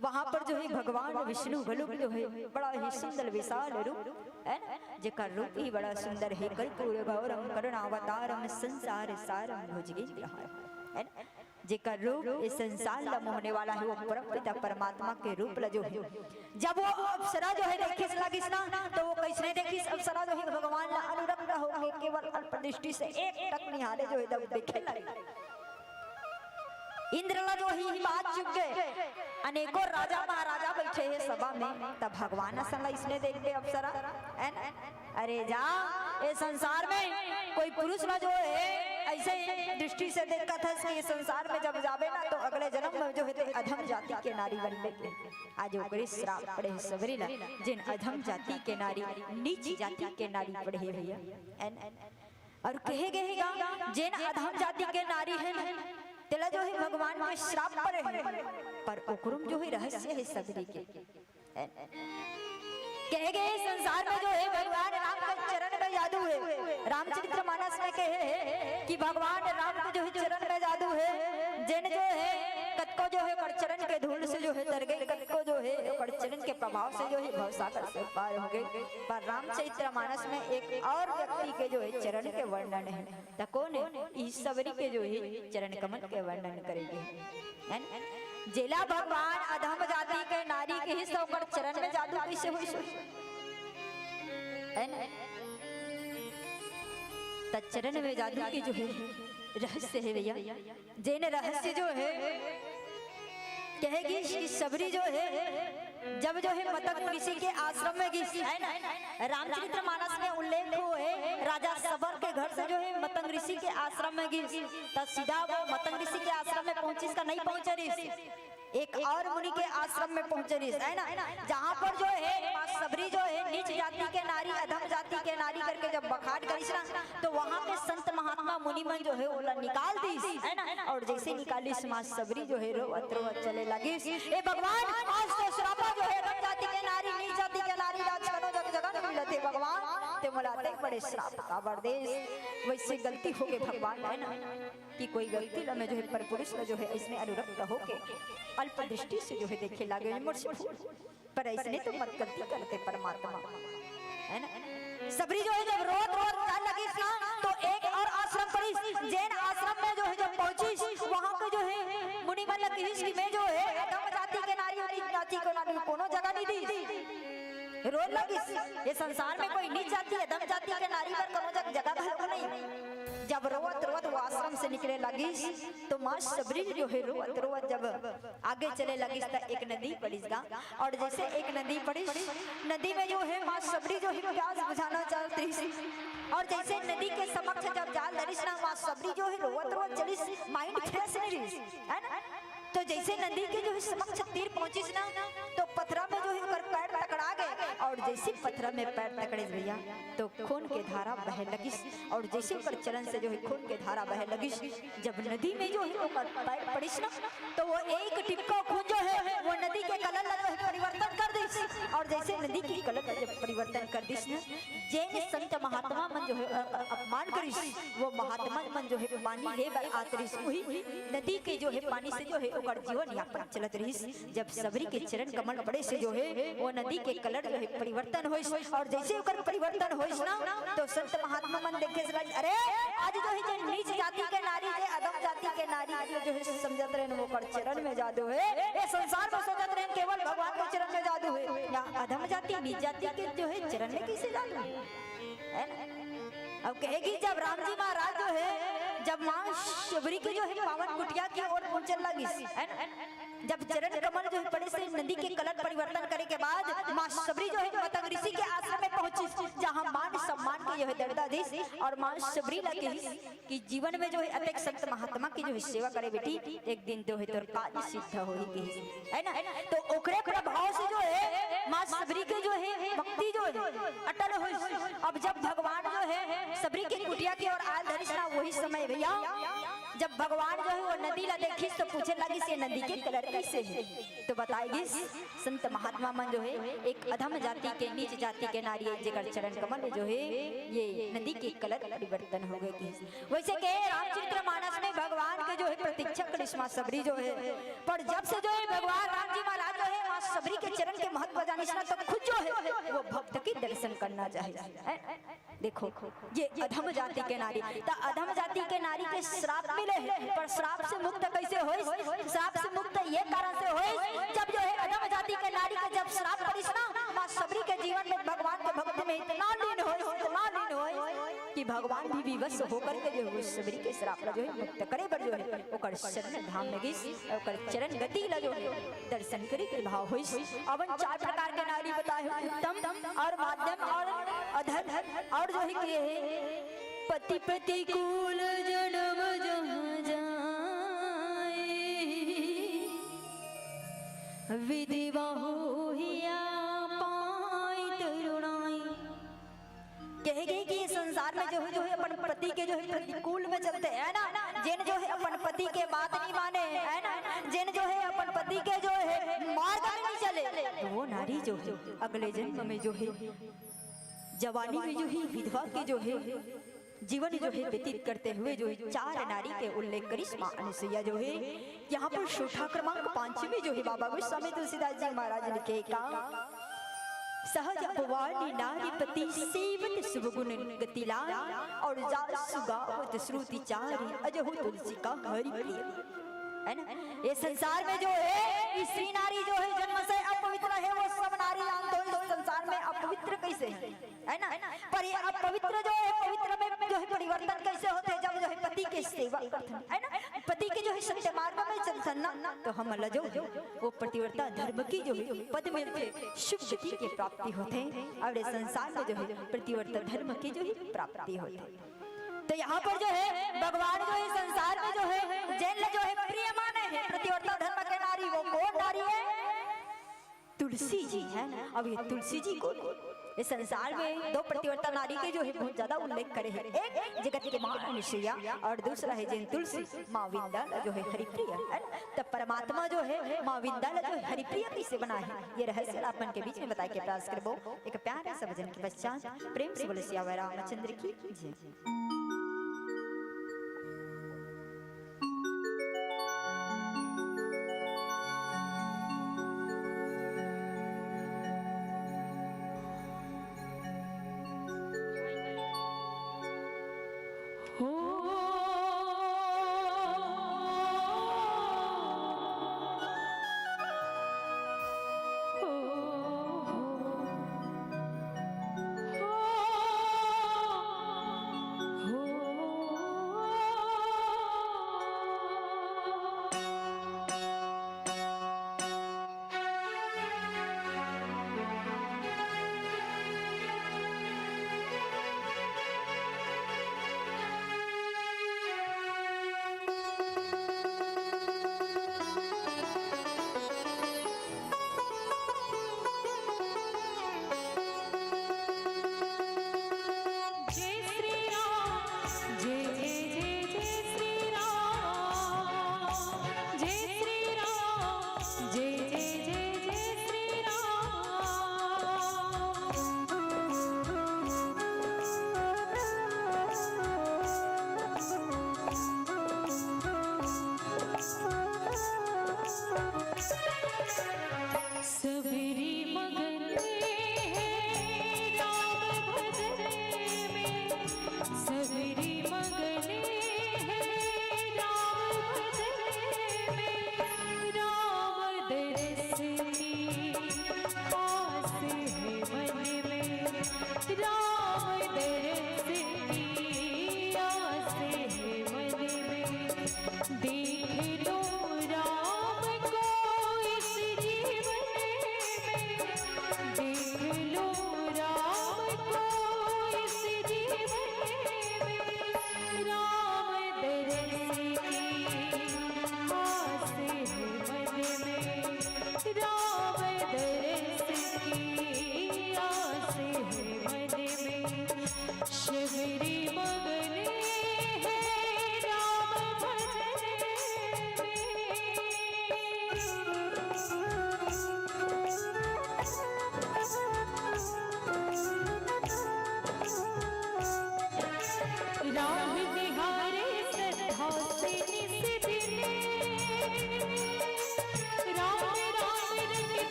[SPEAKER 3] वहां पर जो है भगवान विष्णु गलुक जो है बड़ा ही सुंदर विशाल रूप है ना, जेका रूप ही बड़ा सुंदर है। कर्पूर गौरम करुणावतारम संसार सारम भुजगेंद्र है ना, जेका रूप इस संसार ला मोहने वाला है, वो परमपिता परमात्मा के रूप ला जो है। जब वो अप्सरा जो है देखिस लगिस ना, तो वो कैसे देखिस अप्सरा जो है भगवान ला अनुरक्त होके केवल अल्प दृष्टि से एक टक निहारे जो है जब देखे लगे, इंद्र ला जो ही बात चुक गए। अनेकों राजा महाराजा बैठे हैं सभा में, तब भगवान सला इसने देखते अप्सरा, अरे जा ये संसार में कोई पुरुष ना जो है ऐसे दृष्टि से देखा था कि ये संसार में जब जावे ना तो अगले जन्म में जो है अधम जाति के नारी बनने के। आज ओकरे श्राप पड़े सबरी ला, जिन अधम जाति के नारी नीच जाति के नारी पड़े भैया। और कहे गएगा जिन अधम जाति के नारी है ना तेला जो है भगवान के श्राप पड़े हैं, पर ओकरुम जो है रहस्य है सबरी के। कहे गए संसार में जो है भगवान राम के चरण में जादू है। रामचरित्र मानस में कहे कि भगवान राम के जो है चरण में जादू है, जिन जो है कतको जो है कर चरण के धूल से जो है तर गए, कतको जो है कर चरण के प्रभाव से जो है भवसागर से पार हो गए। पर रामचरित्र मानस में एक और व्यक्ति के जो है चरण के वर्णन है, तो कौन है? इस सबरी के जो है चरण कमल के वर्णन करेंगे। जेला भगवान अधम जाति के नारी के ही सौकर चरण में जादू कैसे हुई चरण में जादू की जो है रहस्य है भैया। जैन रहस्य जो है कहेगी कि सबरी जो है जब जो है मतंग ऋषि के आश्रम में गई है ना, रामचरित्र मानस में उल्लेख हुए राजा सबर के घर से जो है मतंग ऋषि के आश्रम में गई, तब सीधा वो मतंग ऋषि के आश्रम में पहुंची, इसका नहीं पहुंचे रही, एक और मुनि के आश्रम में पहुंचे रही है ना, जहाँ पर जो है सबरी जो है नीच जाति के नारी अधम जाति के नारी करके जब बखाट करी ना, तो वहाँ के संत महात्मा मुनि मन जो है ओला निकाल दी है ना। और जैसे निकाली समाज सबरी जो है रोवत रोवत चले लगी, ए भगवान आज तो श्रापा जो है अधम जाति के नारी नीच जाति के नारी राज करो जग जगह मिलते भगवान ते मुलाते बड़े श्राप का बरदेश। वैसे गलती हो गई भगवान है ना कि कोई गलती में जो है पर पुरुष में जो है इसने अनुरक्त होके अल्प दृष्टि से जो है देखे लागे पर ऐसने तो मत गलती करते परमात्मा है ना। सबरी जो है जब रोत रोत लगी तो एक और आश्रम पड़ी, जैन आश्रम में जो है जब पहुंची वहां पे जो है मुनि मन लगी में जो है अधम जाति के नारी और जाति को नारी कोनो जगह नहीं दी, रोज लगी ये संसार में कोई नीच जाति अधम जाति के नारी पर कोनो जगह नहीं। जब रोवत रोवत वो आश्रम से निकले लगी तो माँ सबरी जो है रोवत रोवत जब आगे चले लगी तो एक नदी पड़ीगा, और जैसे एक नदी पड़ी, नदी में जो है माँ सबरी जो है प्यास बुझाना चाहती थी, और जैसे नदी के समक्ष जब जाल धरिस ना माँ सबरी जो है रोवत रोवत चलिस, माइंड फ्रेश नहीं रही है ना। तो जैसे नदी के जो है समक्ष तीर पहुंची ना तो पथरा में जो है पैर टकरा गए, और जैसे पत्थर में पैर तकड़े भैया तो खून के धारा बह लगिस और जैसे ओकर चरण से जो है खून के धारा बह लगिस। जब नदी में जो है ओकर पैर पड़िस ना तो वो एक टिपका खून जो है वो नदी के कलर ला जो है परिवर्तन कर दिस और जैसे नदी की कलर का जब परिवर्तन कर दिस ना जैन संत महात्मा मन जो है अपमान करिस वो महात्मा मन जो है पानी ले बर आतरिस वही नदी के जो है पानी से जो है ओकर जीवन यापन चलत रहिस। जब सबरी के चरण कमल पड़े से जो है वो नदी के कलर जो है परिवर्तन होइस और जैसे ओकर परिवर्तन होइस ना तो संत महात्मा मन देखे से अरे आज जो है जे नीच जाति के नारी जे अधम जाति के नारी जो है समझत रहे वो कर चरण में जादू है। ये संसार में सोचत रहे केवल भगवान के चरण में जादू है या अधम जाति नीच जाति के जो है चरण में कैसे जादू है। अब कहेगी जब राम जी महाराज जो है जब मां शबरी की जो है पावन कुटिया की ओर पहुंचने लगी जब चरण कमल जो है पड़े से नदी के कलर परिवर्तन करे के बाद मां शबरी जो है मतंग ऋषि के आश्रम में पहुंची जहां मान सम्मान के जो है दर्दा दी और मां शबरी लगे कि जीवन में जो है अनेक संत महात्मा की जो है सेवा करे बेटी एक दिन जो है तोर काज सिद्ध होई है ना। तो ओकरे प्रभाव से जो है मां शबरी के जो है भक्ति जो है अटल होई। अब जब भगवान जो है शबरी की कुटिया की ओर आयल धरिस ना वही समय भैया जब भगवान जो है वो नदी ला देखी तो पूछे लगी से नदी के कलर कैसे है तो बताएगी संत महात्मा मन जो है एक अधम जाति के नीच जाति के नारी जगर चरण कमल जो है ये नदी के कलर परिवर्तन हो गए। वैसे के रामचरित्र मानस में भगवान के जो है प्रतीक्षा करिश्मा सबरी जो है पर जब से जो है भगवान राम जी महाराज जो है मां सबरी के चरण के महत्व जानिसना तो खुद जो है वो भक्त की दर्शन करना चाहिए। देखो ये अधम जाति के नारी तो अधम जाति के नारी के श्राप मिले पर श्राप से मुक्त कैसे होइस श्राप से मुक्त ये कारण से होइस जब जो है अधम जाति के नारी के जब श्राप पड़िस ना मां सबरी के जीवन में भगवान के भक्ति में इतना लीन होइस कि भगवान भी विवश होकर के जो है सबरी के श्राप ला जो है मुक्त करे बर जो है ओकर शरण धाम में गिस ओकर चरण गति ला जो है दर्शन करे के भाव होइस। अवन 4 प्रकार के नारी बताए उत्तम और मध्यम और अधम और जो है कि पति प्रतिकूल जन्म जहाँ जाए विधवा होइया पाई तरुणाई। कहेगी कि संसार में जो है अपन पति के जो है प्रतिकूल में चलते है ना जिन जो है अपन पति के बात नहीं माने है ना जिन जो है अपन पति के जो है मार्ग में नहीं चले तो वो नारी जो है अगले जन्म में जो है जवानी में जो है विधवा के जो है जीवन जो है व्यतीत करते हुए जो है 4 नारी के उल्लेख करिस मां अनुसुईया जो है यहाँ पर श्रोता क्रमांक 5 में जो है बाबा गोस्वामी तुलसीदास जी महाराज लिखे का सहज अपवानी नारी पति सेवत शुभ गुण गतिला और जा सुगावत श्रुति चारी अजहु तुलसी का हरि प्रिय है ना। ये संसार में जो है स्त्री नारी जो है जन्म से अपवित्र है वो सब नारी जानते हो इस संसार में अपवित्र कैसे है ना पर ये अपवित्र जो है पवित्र में जो है परिवर्तन कैसे होते हैं जब जो है पति के सेवा करते हैं है ना पति के जो है सत्य मार्ग में चलते ना तो हम लजो वो प्रतिवर्ता धर्म की जो है पद मिलते शुभ गति की प्राप्ति होते हैं और इस संसार में जो है प्रतिवर्ता धर्म की जो है प्राप्ति होती है। तो यहाँ पर जो है भगवान जो है संसार में जो है जैन जो है प्रिय माने हैं प्रतिवर्ता धर्म के नारी वो कौन नारी है तुलसी जी है। अब ये तुलसी जी को इस संसार में 2 प्रतिवर्ता नारी के जो है बहुत ज्यादा उल्लेख करे हैं एक जगत के मां अनुसुईया और दूसरा है जैन तुलसी मां विंदाल जो है हरिप्रिय है। तब परमात्मा जो है मां विंदाल जो है हरिप्रिय कैसे बना है ये रहस्य अपन के बीच में बताए के प्रयास करबो। एक प्यारे सब जन के पश्चात प्रेम से बोले सिया रामचंद्र की जय।
[SPEAKER 2] हो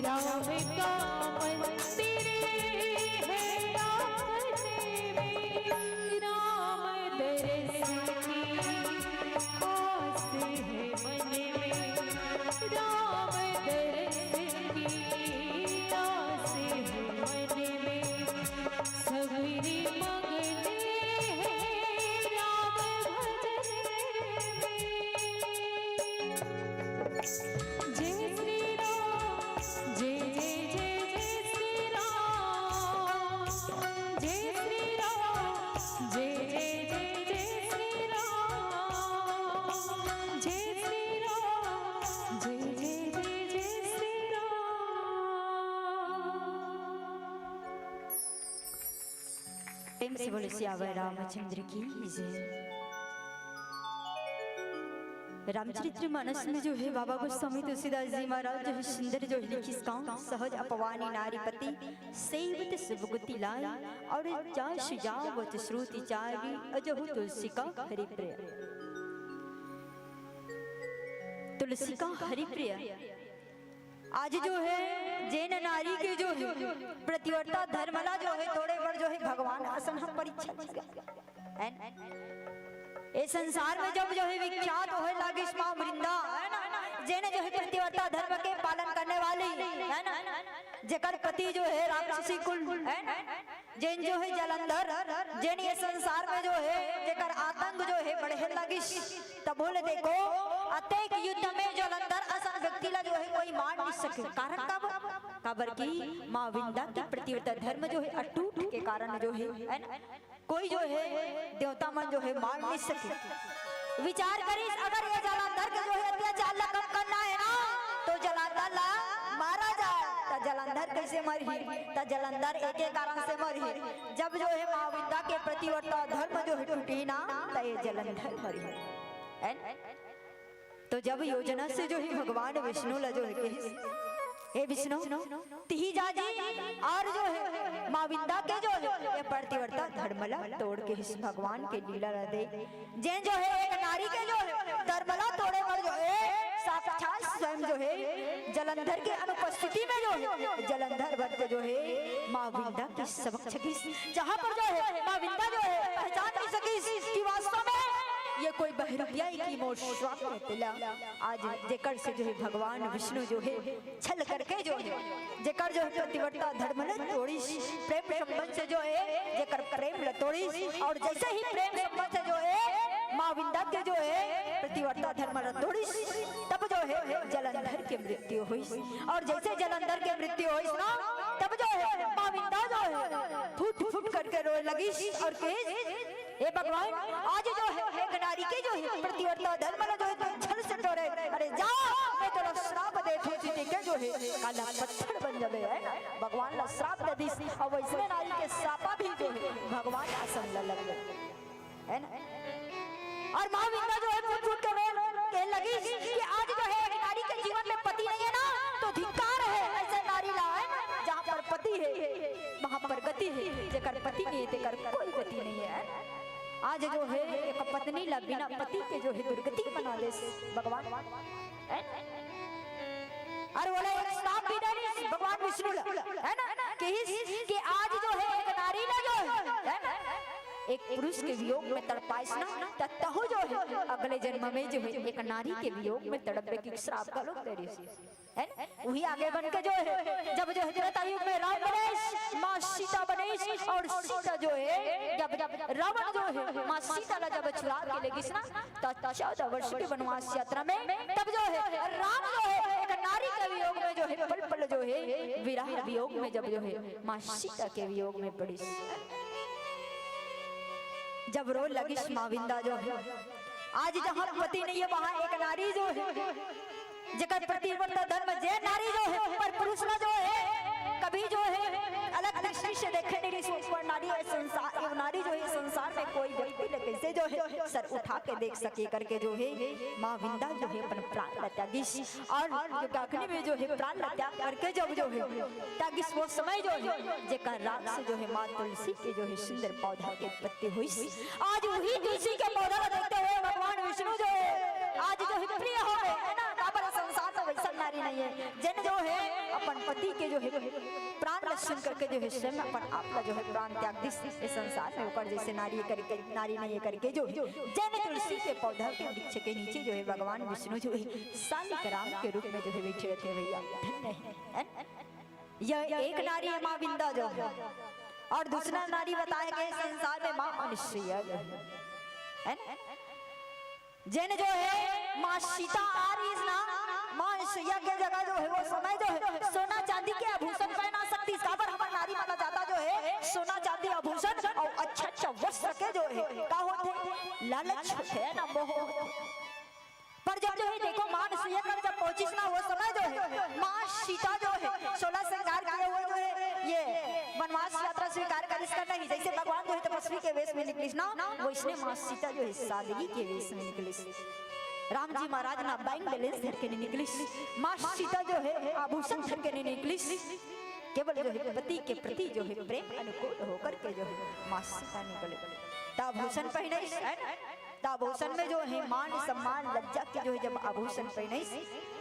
[SPEAKER 2] राम का मंदिर है आंगन में, राम दर्शन की आस है मन में, राम दर्शन की आस है मन में, सबरी मगने हैं राम भजन में। जय श्री राम, जय जय जय जय श्री राम, जय श्री राम, जय जय जय जय श्री राम, जय श्री राम, जय जय जय जय श्री राम।
[SPEAKER 3] प्रेम से बोले सियावर रामचंद्र की जय। रामचरित्र मानस में जो है बाबा गोस्वामी तुलसीदास जी महाराज जो है सुंदर जो है लिखी सहज अपवानी नारीपति सेवत सुभगति लाय और जा सुजावत श्रुति चारी अजहु तुलसी का हरिप्रिय। तुलसी का हरिप्रिय आज जो है जैन नारी के जो है प्रतिवर्ता धर्मला जो है थोड़े बड़ जो है भगवान आसन हम परीक्षा ये संसार में जब जो है विख्यात हो लागे माँ वृंदा है ना, जेने जो है प्रतिवर्ता धर्म के पालन करने वाली है ना, जेकर पति जो है राक्षसी कुल है ना, जैन जो है जलंधर, जैन ये संसार में जो है जेकर आतंक जो है बढ़े लगी तब बोले देखो अतेक युद्ध में जलंधर असन व्यक्ति ला जो है कोई मार नहीं सके। कारण काबर की माँ वृंदा की प्रतिवर्ता धर्म जो है अटूट के कारण जो है ना, कोई जो है देवता मन जो है मार नहीं सके। विचार करिस अगर ये जलंधर के जो है अत्याचार ला कम करना है ना तो जलंधर ला मारा जाए तो जलंधर कैसे मरी, तो जलंधर एक कारण से मरी जब जो है माँ वृंदा के प्रतिवर्ता धर्म जो है टूटी ना तो ये जलंधर मरी। तो जब योजना से जो है भगवान विष्णु ला जो है हे विष्णु तिही जाजी और जो है माँ विंदा के जो है ये प्रतिवर्ता धर्मला तोड़ के भगवान के लीला दे जैन जो है एक नारी के जो है धर्मला तोड़े पर जो है साक्षात स्वयं जो है जलंधर के अनुपस्थिति में जो है जलंधर भक्त जो है माँ विंदा के समक्ष की जहाँ पर जो है माँ विंदा जो है पहचान नहीं सकी कि वास्तव में ये कोई बहरुपिया की मोर श्राप मिला। आज जेकर से जो है भगवान विष्णु जो है छल करके जो है जेकर जो है प्रतिवर्ता धर्म न तोड़ी प्रेम संबंध से जो है जेकर प्रेम ल तोड़ी और जैसे ही प्रेम संबंध से जो है माँ विंदा के जो है प्रतिवर्ता धर्म ल तोड़ी तब जो है जलंधर की मृत्यु हुई और जैसे जलंधर की मृत्यु हुई ना तब जो है माँ विंदा जो है फुट फुट करके रोने लगी और कहे हे भगवान आज जो है एक नारी के जो है प्रतिवर्ता धर्म जो है छल से तोड़े अरे जाओ मैं तेरा श्राप देती थी के जो है काला पत्थर बन जावे है भगवान ला श्राप दे दी और वैसे नारी के श्रापा भी जो है भगवान आसन लग गए है ना। और माँ विंदा जो है फुट फुट कर कहने लगी कि आज जो है एक नारी के जीवन में पति नहीं है ना तो धिक्कार है ऐसे नारी ला है जहाँ पर पति है वहाँ पर गति है जेकर पति नहीं है तेकर कोई गति नहीं है। आज जो है एक पत्नी ला बिना पति के जो है दुर्गति बना दे भगवान और बोले एक श्राप भी दे भगवान विष्णु ला है ना कि आज जो है एक नारी ला जो है ना एक पुरुष के वियोग में तड़पाइस ना तहु जो है अगले जन्म में जो है एक नारी के वियोग में तड़पे की श्राप का लोग दे रही है वही आगे बन के जो है जब जो है त्रेतायुग में राम बने माँ सीता बने और सीता जो है जब रावण जो है माँ सीता ला जब चुरा के लेगी ना तो 14 वर्ष की वनवास यात्रा में तब जो है राम जो है एक नारी के वियोग में जो है पल पल जो है विरह वियोग में जब जो है माँ सीता के वियोग में पड़ी जब रो लगी माँ विंदा जो है आज जहाँ पति नहीं है वहाँ एक नारी जो है जेकर प्रतिवर्ता धर्म जे नारी जो है पर पुरुष ना जो है कभी जो है अलग दृष्टि से देखे नहीं पर नारी है संसार नारी जो है संसार में कोई व्यक्ति ने कैसे जो है सर उठा के देख सके करके जो है माँ विंदा जो है अपन प्राण त्यागी और काकनी में जो है प्राण त्याग करके जब जो है त्यागी वो समय जो है जेकर रात से जो है माँ तुलसी के जो है सुंदर पौधा के उत्पत्ति हुई आज वही तुलसी के पौधा देखते हुए भगवान विष्णु जो है आज जो है प्रिय हो गए है ना संसार में वैसा नारी नहीं है जिन जो है अपन पति के जो है प्राण लक्षण करके जो है स्वयं अपन आपका जो है प्राण त्याग दी इस संसार में ऊपर जैसे नारी करके नारी नहीं करके जो है जैन तुलसी के पौधा के वृक्ष के नीचे जो है भगवान विष्णु जो है शालिक राम के रूप में जो है बैठे थे भैया। धन्य है यह एक नारी है माँ विंदा जो है और दूसरा नारी बताया गया संसार में माँ अनुसुईया जो है जैन जो है माँ सीता आ रही है ना माँ अनुसुईया के जगह जो है वो समय जो है सोना चांदी के आभूषण पहना सकती इसका पर हमारा नारी माना जाता जो है सोना चांदी आभूषण और अच्छा वस्त्र के जो है का होते लालच है ना मोह पर जब जो है देखो माँ अनुसुईया कर जब पहुंची ना वो समय जो है माँ सीता जो है 16 श्रृंगार किए हुए जो है ये वनवास यात्रा स्वीकार कर इसका नहीं जैसे भगवान जो है तपस्वी के वेश में निकली ना वो इसने माँ सीता जो है सादगी के वेश में निकली। राम जी महाराज ना बैंक बैलेंस धर के नहीं निकली माँ सीता जो है आभूषण धर के नहीं निकली केवल जो है पति के प्रति जो है प्रेम अनुकूल होकर के जो है माँ सीता निकले आभूषण पहने आभूषण में जो है मान सम्मान लज्जा के जो है जब आभूषण पहने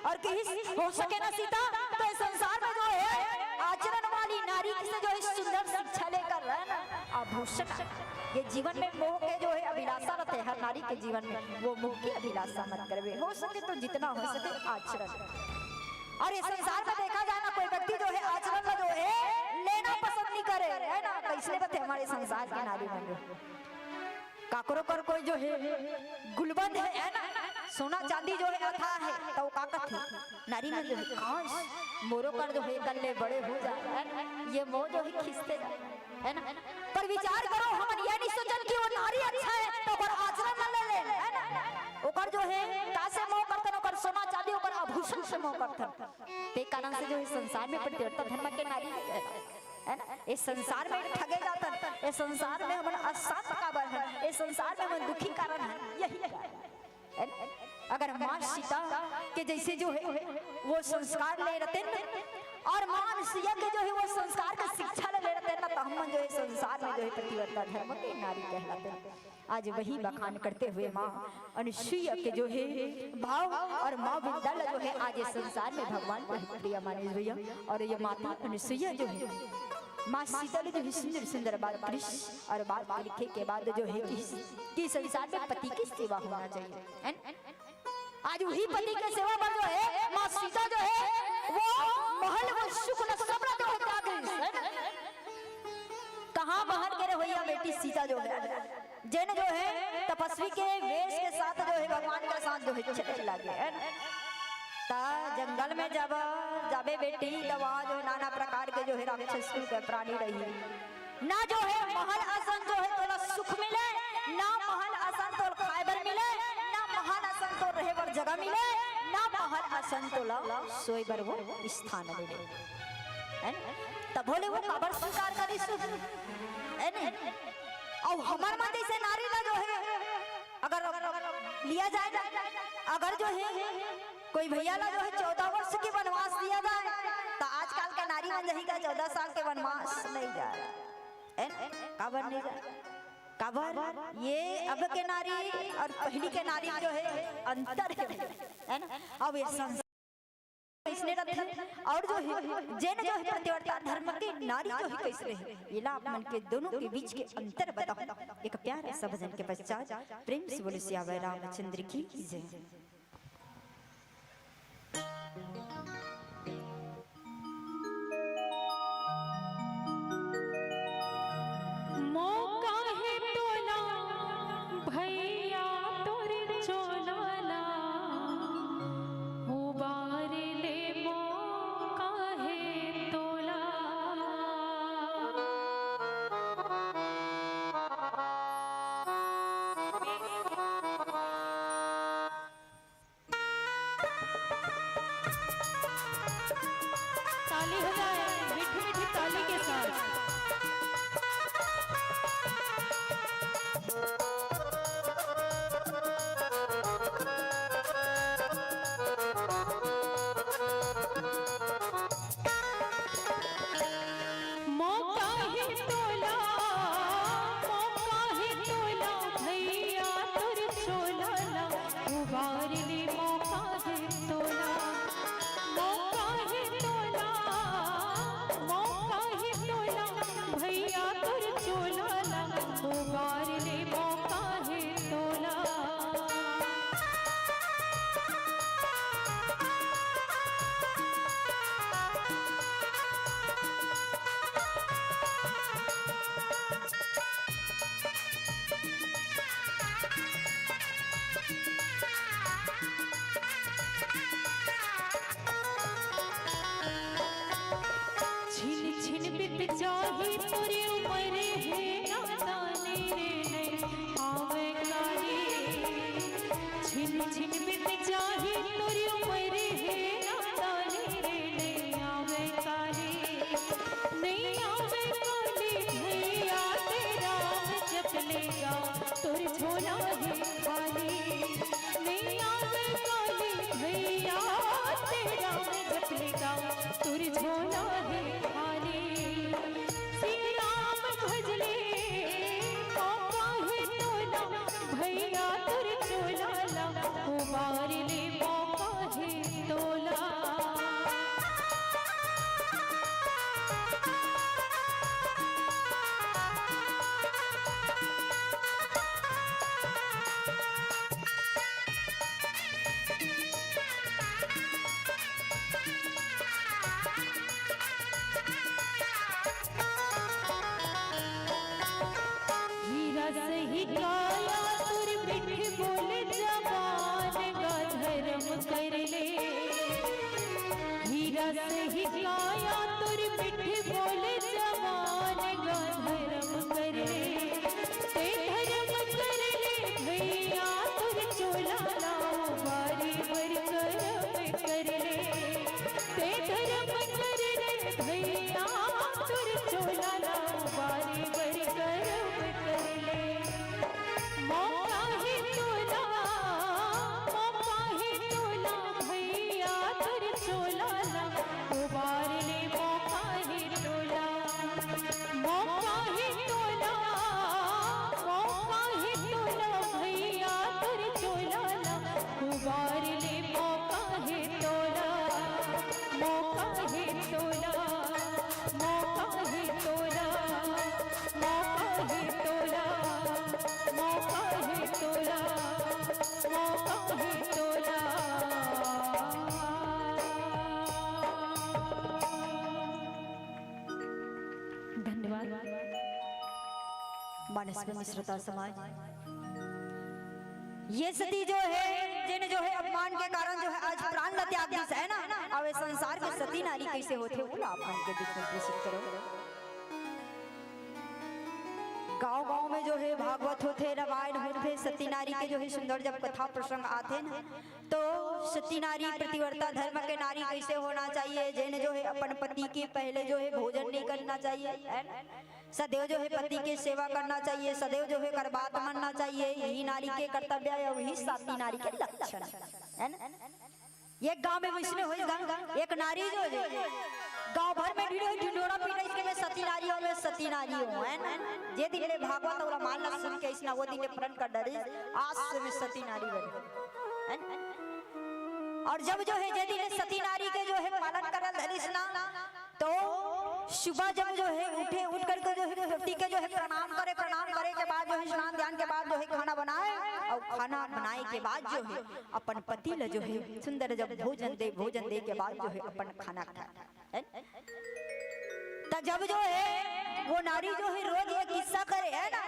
[SPEAKER 3] और कहीं हो सके ना सीता तो संसार में जो है आचरण वाली नारी से जो है सुंदर शिक्षा लेकर रहना आभूषण ये जीवन में मोह के जो है अभिलाषा रहते हर नारी के जीवन में वो मोह की अभिलाषा मत करवे हो सके तो जितना हो सके आचरण और ये संसार में देखा जाए ना कोई व्यक्ति जो है आचरण में जो है लेना पसंद नहीं करे है ना कैसे बते हमारे संसार के नारी बन काकरो कर कोई जो है गुलबंद है ना सोना चांदी जो है अथा है तो वो काकत है नारी में जो है कांस मोरो कर जो है गले बड़े हो जाए है ना ये मोह जो है खींचते है ना पर विचार करो हम ये नहीं सोचन कि वो नारी अच्छा है तो ओकर आचरण न ले ले है ना ओकर जो है का से मोह करतन ओकर सोना चांदी ओकर आभूषण से मोह करतन ते कारण से जो है संसार में प्रतिवर्ता धर्म के नारी है ना इस संसार में ठगे जाता है इस संसार में हम अशांत का बल है इस संसार में हम दुखी कारण है यही है अगर माँ सीता के जैसे जो है वो संस्कार ले रहते और माँ अनुसुईया के जो है वो संस्कार का शिक्षा ले रहते ना तो हम जो है संसार में जो है प्रतिवर्ता धर्म के नारी कहलाते हैं। आज वही बखान करते हुए माँ अनुसुईया के जो है भाव और माँ विंदा जो है आज इस संसार में भगवान बहुत प्रिय माने भैया और ये माता अनुसुईया जो है माँ सीता ने जो है सुंदर सुंदर बात कृष्ण और बात लिखे के बाद जो है कि संसार में पति की सेवा होना चाहिए आज वही पति की सेवा पर जो है माँ सीता जो है वो महल वो सुख न सबरा जो है त्याग है कहाँ बाहर के भैया बेटी सीता जो है जैन जो है तपस्वी के वेश के साथ जो है भगवान के साथ जो है चला गया है ता जंगल में जब जाबे बेटी तब जो है नाना प्रकार के जो है राक्षस के प्राणी रही ना जो है महल आसन जो है तोला सुख मिले ना महल आसन तो खाइबर मिले ना महल आसन तो रहे बर जगह मिले ना महल आसन तोला सोई बर वो स्थान मिले तब बोले वो कबर स्वीकार करी सुख और हमार माते से नारी का जो है अगर लिया जाए अगर जो है कोई भैया ला जो है 14 वर्ष की वनवास दिया जाए तो आजकल का नारी मन जही का 14 साल के वनवास नहीं जा रहा काबर नहीं जा काबर ये अब के नारी और पहली के नारी जो है अंतर है ना अब ये इसने और जो है जैन जो है प्रतिवर्ता धर्म के नारी जो है कैसे है ये ला मन के दोनों के बीच के अंतर बताओ एक प्यारा सा भजन के पश्चात प्रेम से बोले सियावर रामचंद्र की जय।
[SPEAKER 2] मौका है तोला भैया तोरे चोलाला उबार ले मौका है तोला छिन बित जाही तोरी उम्र है नादानी रे नहीं आवे काली नहीं आवे काली भैया तेरा जप लेगा तोर झोला है खाली नहीं आवे काली भैया तेरा जप लेगा तोर झोला है खाली श्री राम भजले मौका है तोला भैया तोर झोला ला उबार ले मौका है तोला हीरा सही काया तुर मिठ बोल जवान का धर्म कर ले हीरा सही काया तुर मिठ बोल जवान का धर्म कर ले ते धर्म कर ले भैया तुर चोला लाओ बारी बर कर ले ते धर्म कर ले भैया तुर चोला लाओ बारी बर कर ले मौका ही तोला भैया तुर चोला ला उबार ले मौका ही तोला भैया तुर चोला ला उबार ले मौका ही तोला मौका ही तोला मौका ही तोला मौका ही तोला मौका ही तोला मौका ही तोला धन्यवाद
[SPEAKER 3] मानस में मिश्रता समाज ये सती जो है जिन्हें जो है अपमान के कारण जो है आज प्राण न त्याग दी है ना अब इस संसार के सती नारी कैसे होते हो आप के बीच में प्रसिद्ध करो गांव-गांव में जो है भागवत होते रामायण होते सती नारी के जो है सुंदर जब कथा प्रसंग आते ना तो सती नारी प्रतिवर्ता धर्म के नारी कैसे होना चाहिए जिन्हें जो है अपन पति के पहले जो है भोजन नहीं करना चाहिए सदैव जो है पति की सेवा करना चाहिए सदैव जो है कर बात मानना चाहिए यही नारी के कर्तव्य है वही सती नारी के लक्षण है ना ये गांव में वैसने हो एक नारी जो है गांव भर में ढिंडोरा पीने इसके में सती नारी हो सती नारी हो है ना जे दिन ले भागवत और मानना सुन के इसना वो दिन प्रण कर डरी आज से मैं सती नारी बनी है ना और जब जो है जे दिन सती नारी के जो है पालन करल धरिस ना तो सुबह जब जो है उठ करके जो है पति के जो है प्रणाम करे के बाद जो है स्नान ध्यान के बाद जो है खाना बनाए और खाना बनाए के बाद जो है अपन पति ल जो है सुंदर जब भोजन दे के बाद जो है अपन खाना खाए तब जब जो है वो नारी जो है रोज एक किस्सा करे है ना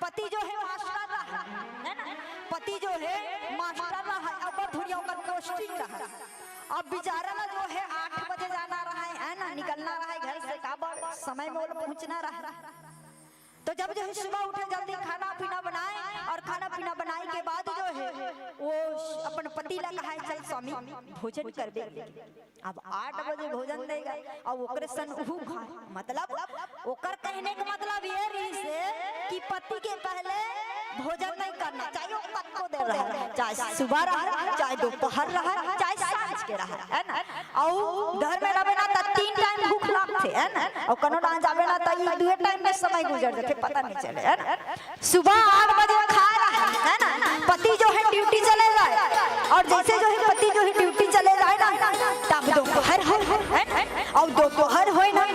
[SPEAKER 3] पति जो है मास्टर रहा है ना पति जो है मास्टर रहा और धुरियों का पोस्टिंग रहा अब बेचारा ना जो है 8 बजे जाना रहा है ना निकलना रहा है घर से कब समय में वो पहुंचना रहा तो जब जो है सुबह उठे जल्दी खाना पीना बनाए और खाना पीना बनाए के बाद जो है वो अपन पति ला कहा चल स्वामी भोजन करबे अब 8 बजे भोजन देगा और ओकरे सन उहू खाए मतलब ओकर कहने का मतलब ये रही से कि पति के पहले भोजन नहीं करना चाहिए वो पति को दे रहा है चाहे सुबह रहा चाहे दोपहर रहा चाहे सांझ के रहा है ना और घर में रहे ना तो 3 टाइम भूख लागते है ना और कनो ना जावे ना तो ये 2 टाइम में समय गुजर जाते पता नहीं चले है ना सुबह 8 बजे खा रहा है ना पति जो है ड्यूटी चले जाए और जैसे जो है पति जो है ड्यूटी चले जाए ना तब दोपहर है और दोपहर होए ना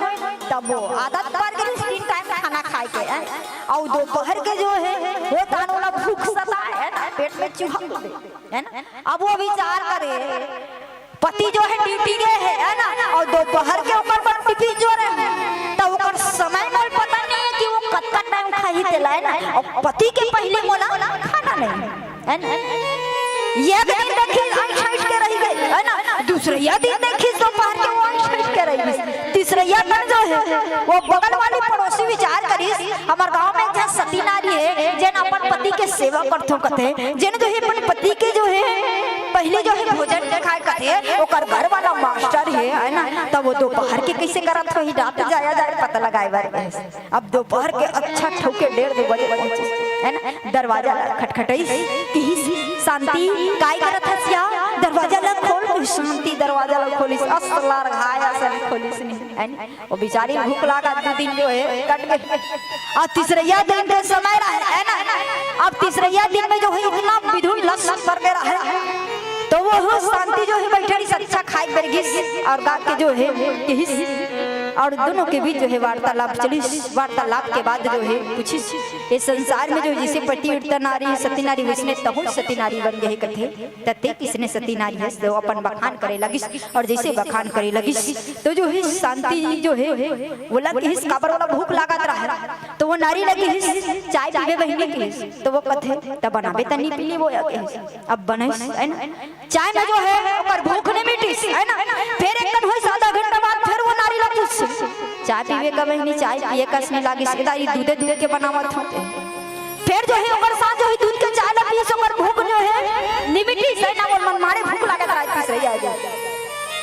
[SPEAKER 3] तब वो आदत पड़ गई 3 टाइम खाना खाए के है और दोपहर के जो है वो तानोला भूख सता है ना पेट में चूहा है ना अब वो विचार करे पति जो है ड्यूटी गए है ना और दोपहर के ऊपर टिफिन जो रहे तो वो समय में पता नहीं है कि वो कत्ता टाइम खाई देला है ना और पति के पहले मोला खाना नहीं है ना ये दिन देखी आइट के रही गई है ना दूसरे या दिन देखी दोपहर के वो आइट के रही गई तीसरे या दिन जो है वो बगल वाली पड़ोसी विचार करी हमारे गांव में जहाँ सती नारी है जे अपन पति के सेवा करथो कथे जेन जो है अपन पति के जो है पहले जो है भोजन खाए कथे ओकर घर वाला मास्टर है ना, तब वो दोपहर के कैसे करत हो ही रात जाया जाए पता लगाए बार। अब दोपहर के अच्छा ठोके 1:30 बजे है ना, दरवाजा खटखटाई कि शांति काय करत हसिया, दरवाजा ला खोल, शांति दरवाजा ला खोली, असला रघाया सब खोली से है ना। वो बेचारी भूख लगा 2 दिन जो है कट गए। और तीसरा दिन के समय रहा है ना, अब तीसरा दिन में जो है इतना विधुन लक्षण कर दे रहा है, तो वो शांति जो है बैठड़ी से अच्छा खाए बरगिस और गा के जो है और दोनों के बीच जो है वार्तालाप चली। वार्तालाप के बाद जो है पूछी ये संसार में जो जिसे पति उठता नारी सती नारी उसने तहुल सती नारी बन गए कथे तते किसने सती नारी है तो अपन बखान करे लगिस। और जैसे बखान करे लगिस तो जो है शांति जो है बोला कि इस काबर वाला भूख लागत रहा, तो वो नारी लगी चाय पीवे बहिनी की, तो वो कथे तब बनावे तनी पीली वो अब बने है ना। चाय में जो है ऊपर भूख नहीं मिटी है ना, फिर एक हो आधा घंटा बाद फिर वो नारी लगी चाय पीवे का बहिनी चाय पिए कसने लागी सीधाई दूध के बनावत होते। फिर जो है ऊपर साथ जो है दूध के चाय ला पिए ऊपर भूख जो है निमिटी से ना मन मारे भूख लागत रात पीस रही है।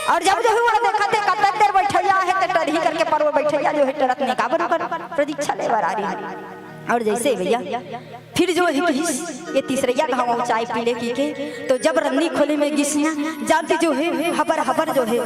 [SPEAKER 3] और जब जो है वो देखते कतक देर बैठैया है तो टरही करके पर वो बैठैया जो है टरत ने काबर प्रतीक्षा ले बर आ रही। और जैसे भैया फिर जो है ये तीसरा घाव चाय पीले की के, तो जब रन्नी खोले में गिसिया जाती जो है हबर हबर जो है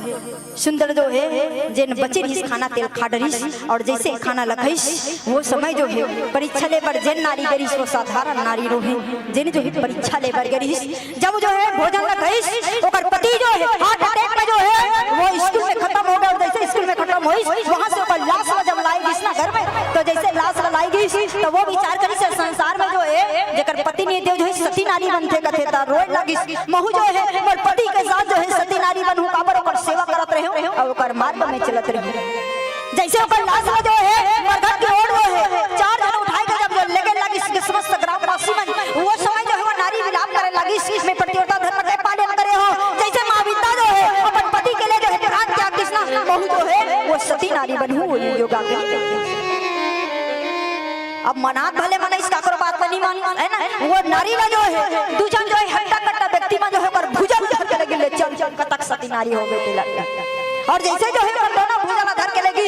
[SPEAKER 3] सुंदर जो है जेन बचे रही खाना तेल खा डरिस। और जैसे खाना लखइस वो समय जो है परीक्षा ले पर जेन नारी गरिस वो साधारण नारी रोहे जेन जो है परीक्षा ले पर गरिस। जब जो है भोजन लखइस ओकर पति जो है हार्ट अटैक में जो है वो स्कूल में खत्म हो गया। और जैसे स्कूल में खत्म होइस वहां से ओकर लाश जब लाई गिस ना घर में, तो जैसे लाश लाई गिस तो वो विचार करी से संसार में जो है जेकर पति ने देव जो है सती नारी बनथे कथे ता रोए लगिस महू जो है मोर पति के साथ जो है सती नारी बनहु काबर ओकर सेवा करत रहे और ओकर मार्ग में चलत रहे। जैसे ओकर लाश में जो है मरघट की ओर वो है 4 जन उठाए के जब जो लेके लगिस के समस्त ग्राम वासी में वो समय जो है वो नारी विलाप करे लगिस में पतिव्रता धर्म के पालन करे हो। जैसे मां विद्या जो है अपन पति के लिए जो है प्राण त्याग कृष्णा महू जो है वो सती नारी बनहु वो योगा करी। अब मनात भले मना इसका करो बात नहीं मान है ना, वो नारी में जो है दूजन जो है हट्टा कट्टा व्यक्ति में जो है पर भुजन धर के लगे ले चल कतक सती नारी हो बेटे लग। और जैसे जो है दोनों भुजन धर के लगी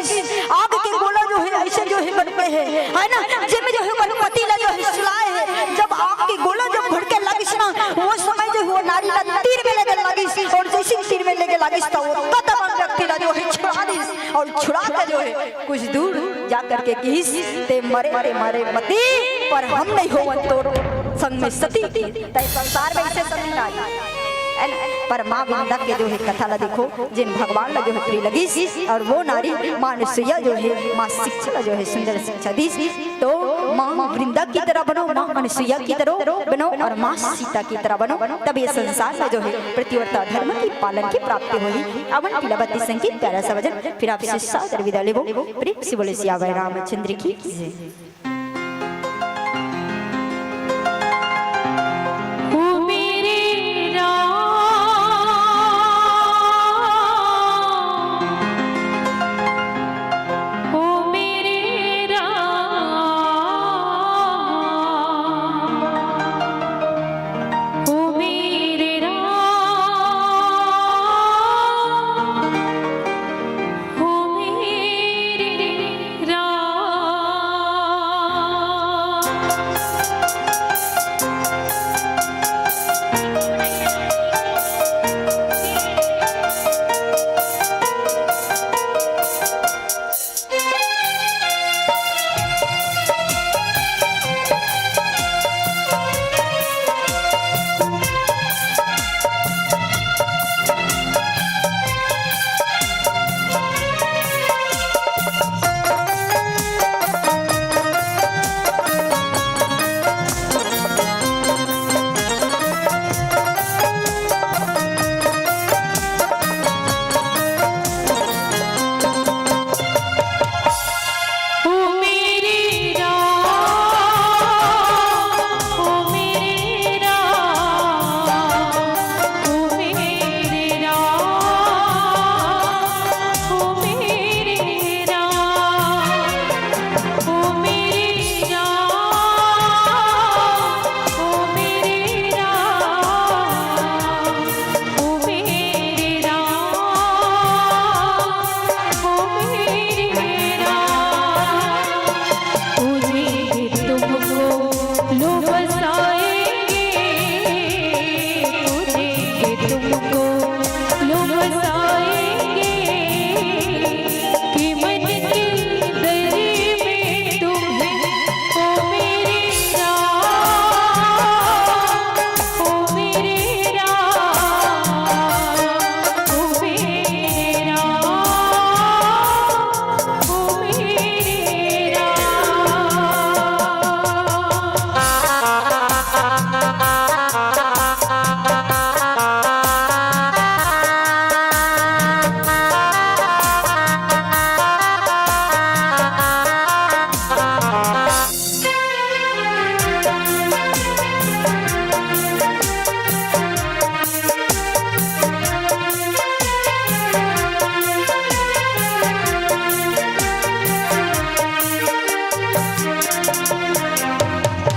[SPEAKER 3] आग के गोला जो है ऐसे जो है बनते है ना, जिसमें जो है पति ला जो है सुलाए है। जब आग के गोला जब भड़के लगिस ना वो समय जो वो नारी ला तीर में लगे लगिस और जैसे तीर में लगे लगिस तो वो कतक व्यक्ति ला जो है छुड़ा दिस और छुड़ा के जो है कुछ दूर जा करके किस ते मरे मरे मरे मती पर हम नहीं होवन तोरो संग में सती तय संसार में ऐसे सती नारी पर माँ वृंदा के जो है कथा ला देखो जिन भगवान ला जो है प्रिय लगी। और वो नारी मानुषया जो है माँ शिक्षा जो है सुंदर शिक्षा दी। तो माँ वृंदा की तरह बनो, माँ अनुसुईया की तरह बनो और माँ सीता की तरह बनो, तब ये संसार में जो है प्रतिवर्ता धर्म की पालन की प्राप्ति होगी। अवन पिलावती संगीत प्यारा सा भजन फिर आपसे सादर विदा लेबो। प्रेम से बोले सियावर रामचंद्र की जय।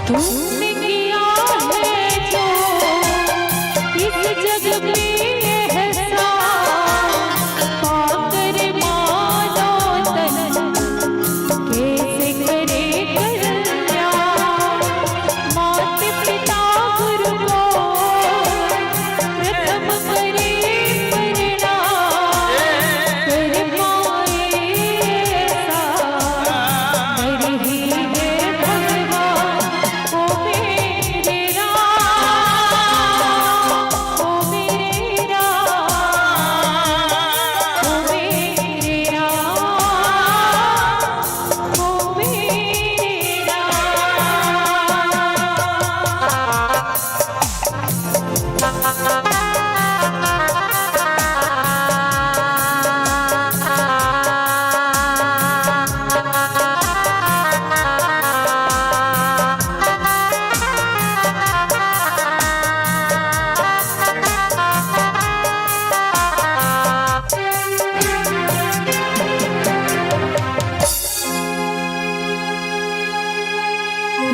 [SPEAKER 2] तुमने किया है जो इस जग में एहसान, पाकर मानो तन कैसे करे कल्याण। मात पिता गुरु को प्रथम करे प्रणाम, कर पाए ऐसा बड़ी ही है भगवान। ओ मेरे राम, ओ मेरे राम, ओ मेरे राम, ओ मेरे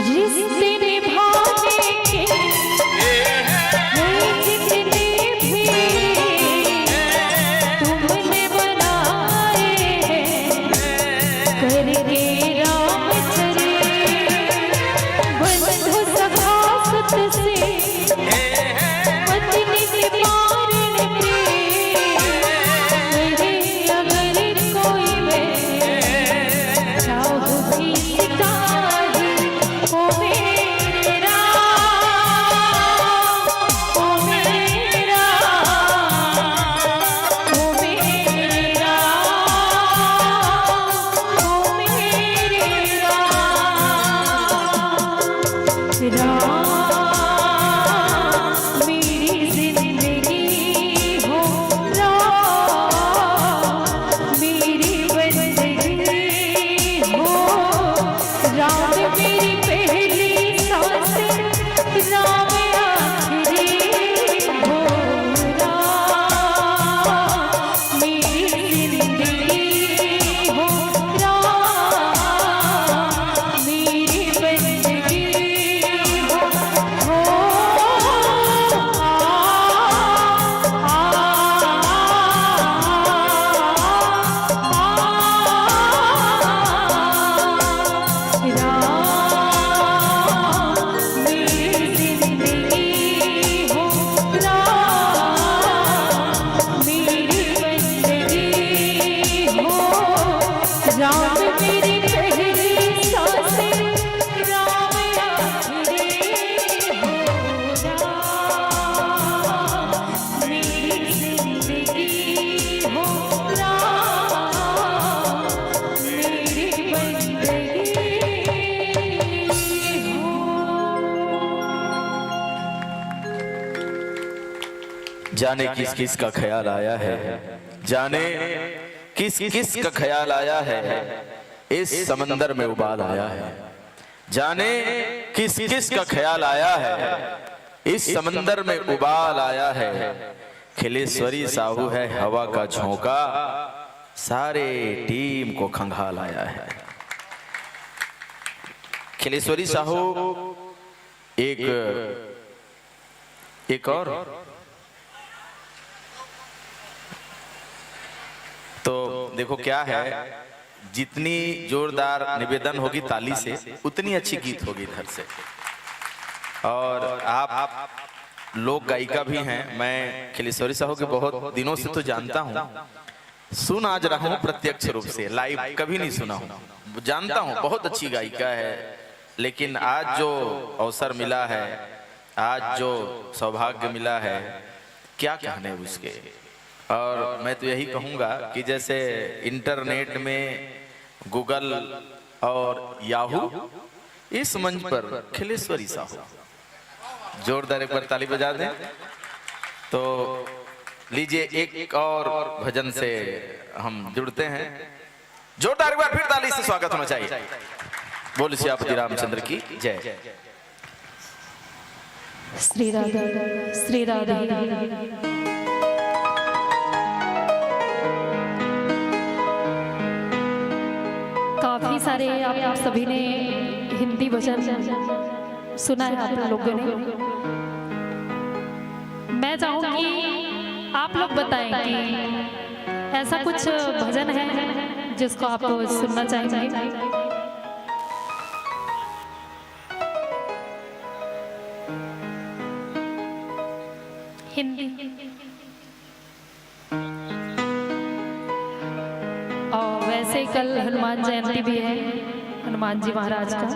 [SPEAKER 2] रिश्ते निभाने के हैं जितने भी तुमने बनाए हैं, करके राम चले बंधु सखा सुत से पत्नी के पारण पे। मेरे अगर कोई मैं चाहूं भी सिकाही, ओ मेरे राम, ओ मेरे राम, ओ मेरे राम, ओ मेरे राम। राम मेरी जिंदगी हो, राम मेरी बंदगी हो, राम मेरी पहली सांस, राम आखिरी हो। राम मेरी जिंदगी हो, राम मेरी बंदगी हो। राम मेरी जिंदगी हो, राम मेरी बंदगी हो, राम मेरी पहली सांस, राम आखिरी हो। राम मेरी जिंदगी हो, राम मेरी बंदगी हो।
[SPEAKER 4] जाने किस किस का ख्याल आया है, जाने किस किस का ख्याल आया है, इस समंदर में उबाल आया है। जाने किस किस का ख्याल आया है, इस समंदर में उबाल आया है। खिलेश्वरी साहू है हवा का झोंका, सारे टीम को खंगाल आया है। खिलेश्वरी साहू एक और तो देखो क्या है, जितनी जोरदार निवेदन होगी ताली से उतनी अच्छी गीत होगी इधर से। और आप लोक गायिका भी हैं, मैं खिलेश्वरी साहू के बहुत दिनों से तो जानता हूँ, सुन आज रहा हूँ प्रत्यक्ष रूप से, लाइव कभी नहीं सुना हूँ। जानता हूँ बहुत अच्छी गायिका है, लेकिन आज जो अवसर मिला है, आज जो सौभाग्य मिला है, क्या कहने उसके। और मैं तो यही कहूँगा कि जैसे इंटरनेट में गूगल और याहू, इस मंच पर खिलेश्वरी साहू, जोरदार एक बार ताली बजा दें। तो लीजिए एक और भजन से हम जुड़ते हैं, जोरदार एक बार फिर ताली से स्वागत होना चाहिए। बोल सियापति रामचंद्र की जय।
[SPEAKER 2] श्री राधे, श्री राधे। काफी सारे आप सभी ने हिंदी भजन सुना है आप लोगों ने। मैं चाहूंगी आप लोग बताएं कि ऐसा कुछ भजन है जिसको आप सुनना चाहेंगे। हिंदी और वैसे कल हनुमान जयंती भी है, हनुमान जी महाराज का।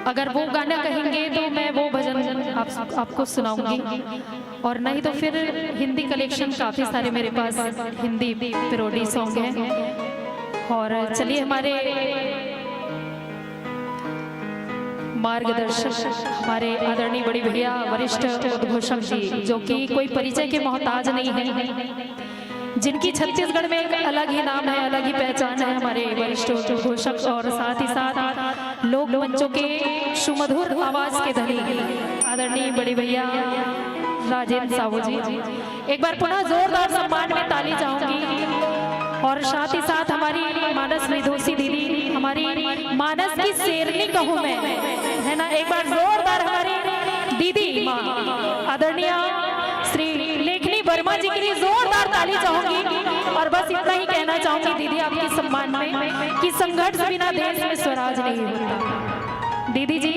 [SPEAKER 2] अगर वो गाना कहेंगे तो मैं वो भजन आपको सुनाऊंगी, और नहीं तो फिर हिंदी कलेक्शन काफ़ी सारे मेरे पास हिंदी पेरोडी सॉन्ग हैं। और चलिए हमारे मार्गदर्शक, हमारे आदरणीय बड़ी भैया वरिष्ठ उद्घोषक जी, जो कि कोई परिचय के मोहताज नहीं है, जिनकी छत्तीसगढ़ में एक अलग ही नाम है, अलग ही पहचान है, हमारे वरिष्ठ उद्घोषक और साथ ही साथ लोक मंचों के सुमधुर आवाज के धनी आदरणीय बड़े भैया राजेंद्र साहू जी। एक बार पुनः जोरदार सम्मान में ताली चाहूंगी। और साथ ही साथ हमारी मानस विदुषी दीदी, हमारी मानस की शेरनी कहूँ मैं, है ना, एक बार जोरदार हमारी दीदी आदरणीय श्री लेखनी वर्मा जी के लिए जोरदार ताली चाहूंगी। और बस इतना ही कहना चाहूंगी दीदी आपके सम्मान में कि संघर्ष बिना देश में स्वराज नहीं होता। दीदी जी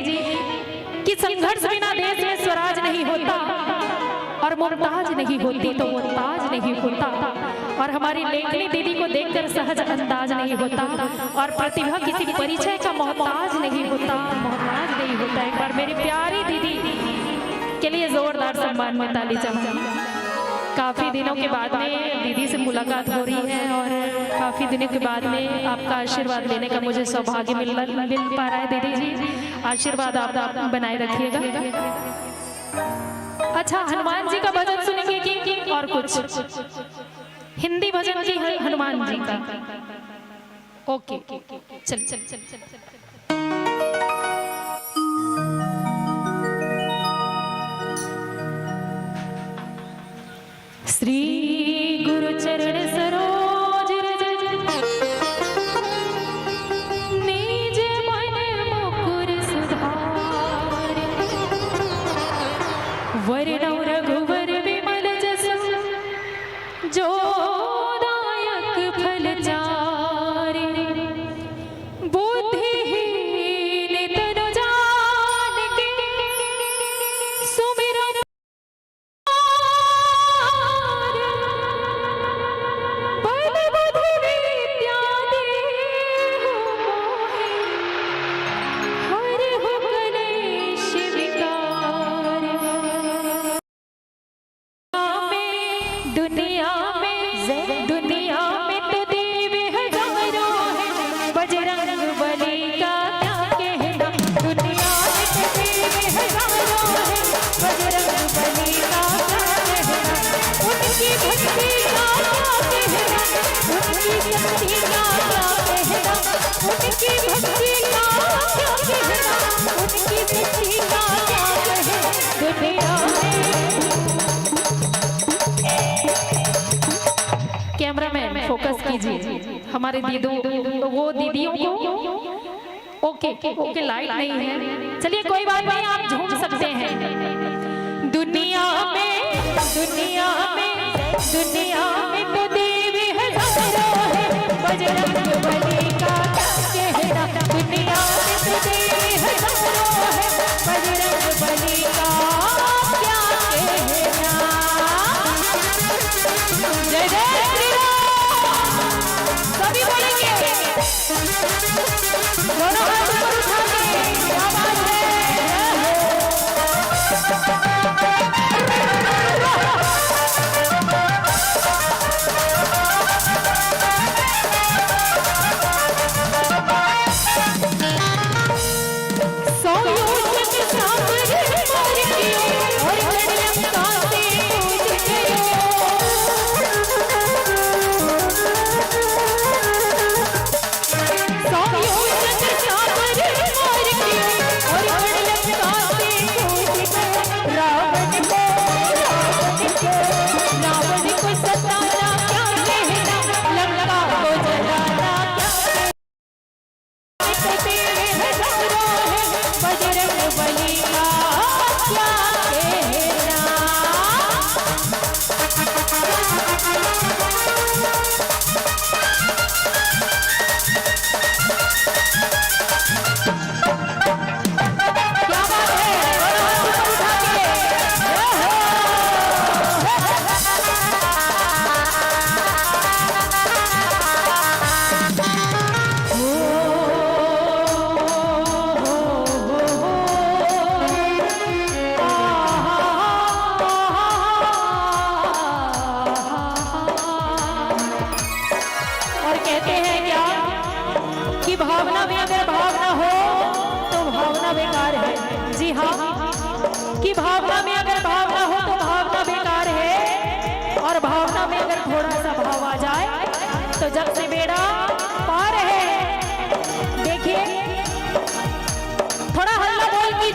[SPEAKER 2] कि संघर्ष बिना देश में स्वराज नहीं होता, और मुमताज नहीं होती तो वो ताज नहीं होता। और हमारी लेखनी दीदी को देखकर सहज अंदाज नहीं होता, और प्रतिभा किसी परिचय का मोहताज नहीं होता, मोहताज नहीं होता। एक बार मेरी प्यारी दीदी के लिए जोरदार सम्मान में ताली चाहूंगी। काफ़ी दिनों के बाद में दीदी से मुलाकात हो रही है, और काफ़ी दिनों के बाद में आपका आशीर्वाद लेने का मुझे सौभाग्य मिल पा रहा है। दीदी जी आशीर्वाद आप बनाए रखिएगा। अच्छा, हनुमान जी का भजन सुनेंगे कि और कुछ हिंदी भजन की है हनुमान जी का? ओके, चल चल चल चल चल। श्री गुरु चरण सरोज रज निज मन मुकुर सुधार, वरणौ रघुवर विमल जसु जो दायक फल चारि, बुद्धिहीन तनु जानिके सुमिरौ कैमरामैन फोकस कीजिए हमारे दीदों, वो दीदियों को। ओके, लाइट नहीं है, चलिए कोई बात नहीं, आप झूम सकते हैं। दुनिया में तो देवी हजारों है, बजरंग बली का क्या कहना। दुनिया में तो देवी हजारों है, बजरंग बली का क्या कहना। जय जय श्री राम, सभी बोलेंगे, दोनों हाथ ऊपर उठा के, आवाज है।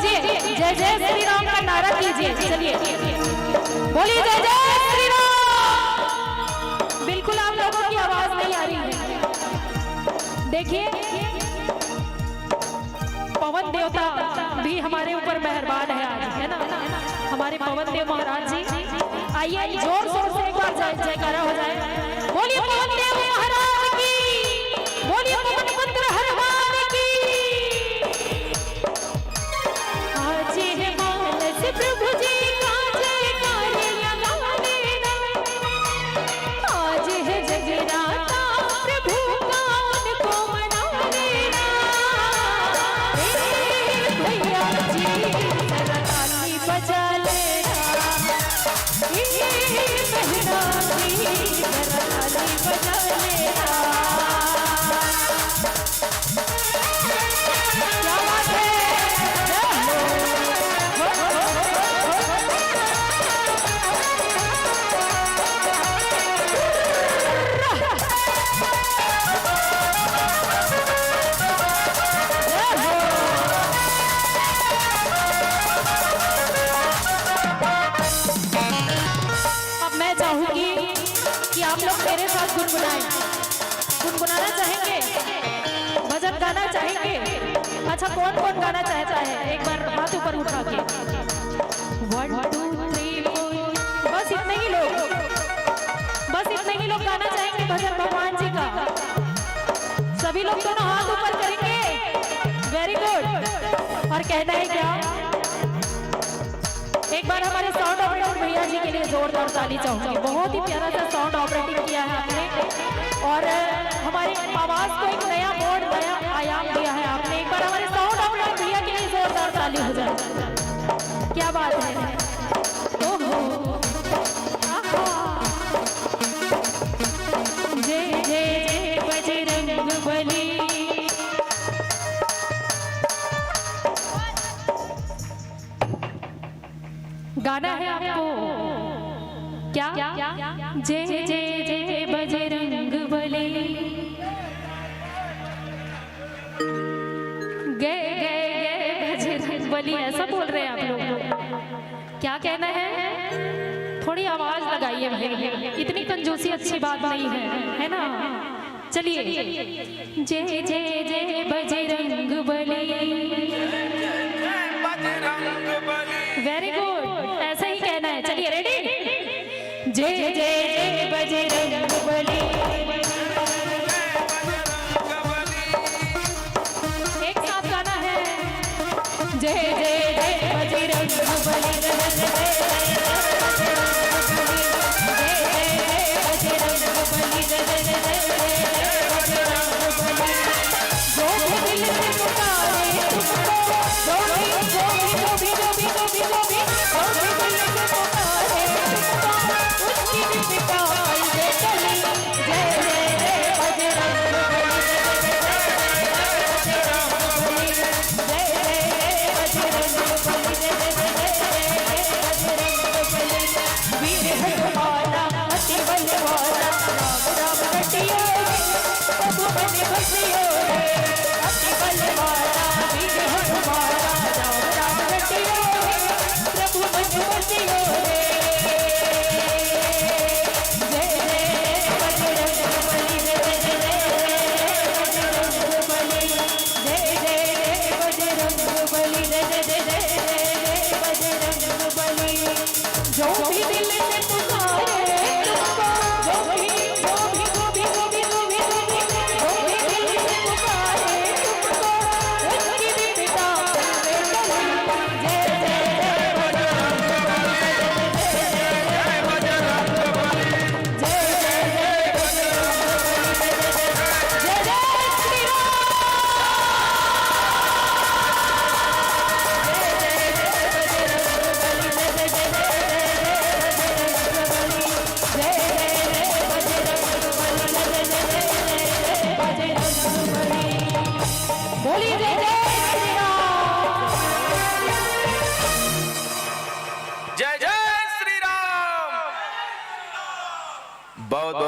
[SPEAKER 2] कीजिए, जय जय श्री राम का नारा कीजिए। चलिए बोलिए जय जय श्री राम। बिल्कुल आप लोगों की आवाज नहीं आ रही है। देखिए पवन देवता भी हमारे ऊपर मेहरबान है आज, है ना। हमारे पवन देव महाराज जी, आइए जोर शोर से एक बार जयकारा हो जाए। बोलिए पवन देव महाराज की, बोलिए पवन पुत्र हनुमान की। आज है मानस प्रभु जी का जयकारे लगाने, आज है जगराता प्रभु का उनको मनाने। भैया जी जरा ताली बजा लेना, बहना जी जरा ताली बजा लेना। क्या बात है। अब मैं चाहूंगी कि आप लोग मेरे साथ गुनगुनाएं। गुनगुनाना चाहेंगे, भजन गाना चाहेंगे? अच्छा कौन कौन गाना चाहता है? एक बार हाथ ऊपर उठा के 1 2 3 4। बस इतने ही लोग, बस इतने ही लोग गाना चाहेंगे भजन भगवान जी का। सभी लोग दोनों हाथ ऊपर करेंगे। Very good. और कहना है क्या? एक बार हमारे साउंड ऑपरेटर भैया जी के लिए जोरदार ताली चाहूंगी। बहुत ही प्यारा सा साउंड ऑपरेटिंग किया है आपने और हमारी आवाज को एक नया मोड़, नया आयाम दिया है आपने। एक बार हमारे साउंड ऑपरेटर भैया के लिए जोरदार ताली हो जाए। क्या बात है। ओहो जय जय बजरंग बली। गाना है आपको क्या? जय जय जय बजरंग बली, गए गए गए बजरंग बली। ऐसा बोल रहे हैं आप लोग? क्या कहना है? थोड़ी आवाज लगाइए भाई, इतनी कंजूसी अच्छी बात नहीं है ना। चलिए जय जय जय बजरंग बली। वेरी गुड, ऐसा ही कहना है। चलिए रेडी। जय जय जय बजरंग बली। एक साथ गाना है। जय जय जय बजरंग बली, जय जय जय बजरंग बली, जय जय जय बजरंग बली। जो भी दिल से पुकारे तुमको, जो भी जो भी जो भी जो भी जो भी जो भी जो भी दिल से पुकारे तुमको, उसकी भी पिटाई दे चली। जय जय जय बजरंग बली, जय जय जय बजरंग बली, जय जय जय बजरंग बली। वीर हनुमाना अति बलवाना, राम राम रटियो प्रभु मन बसियो। अति बलवाना वीर हनुमाना, राम राम रटियो प्रभु मन बसियो। जय जय बजरंग बली, जय जय बजरंग बली, जय जय बजरंग बली, जय जय बजरंग बली। जो भी दिल से पुकारे तुमको, जो भी जो भी जो भी जो भी जो भी जो भी जो भी दिल से पुकारे तुमको, उसकी भी पिटाई दे चली। जय जय जय बजरंग बली, जय जय बजरंग बली, जय जय बजरंग बली, जय जय श्री राम। जय जय बजरंग बली, जय जय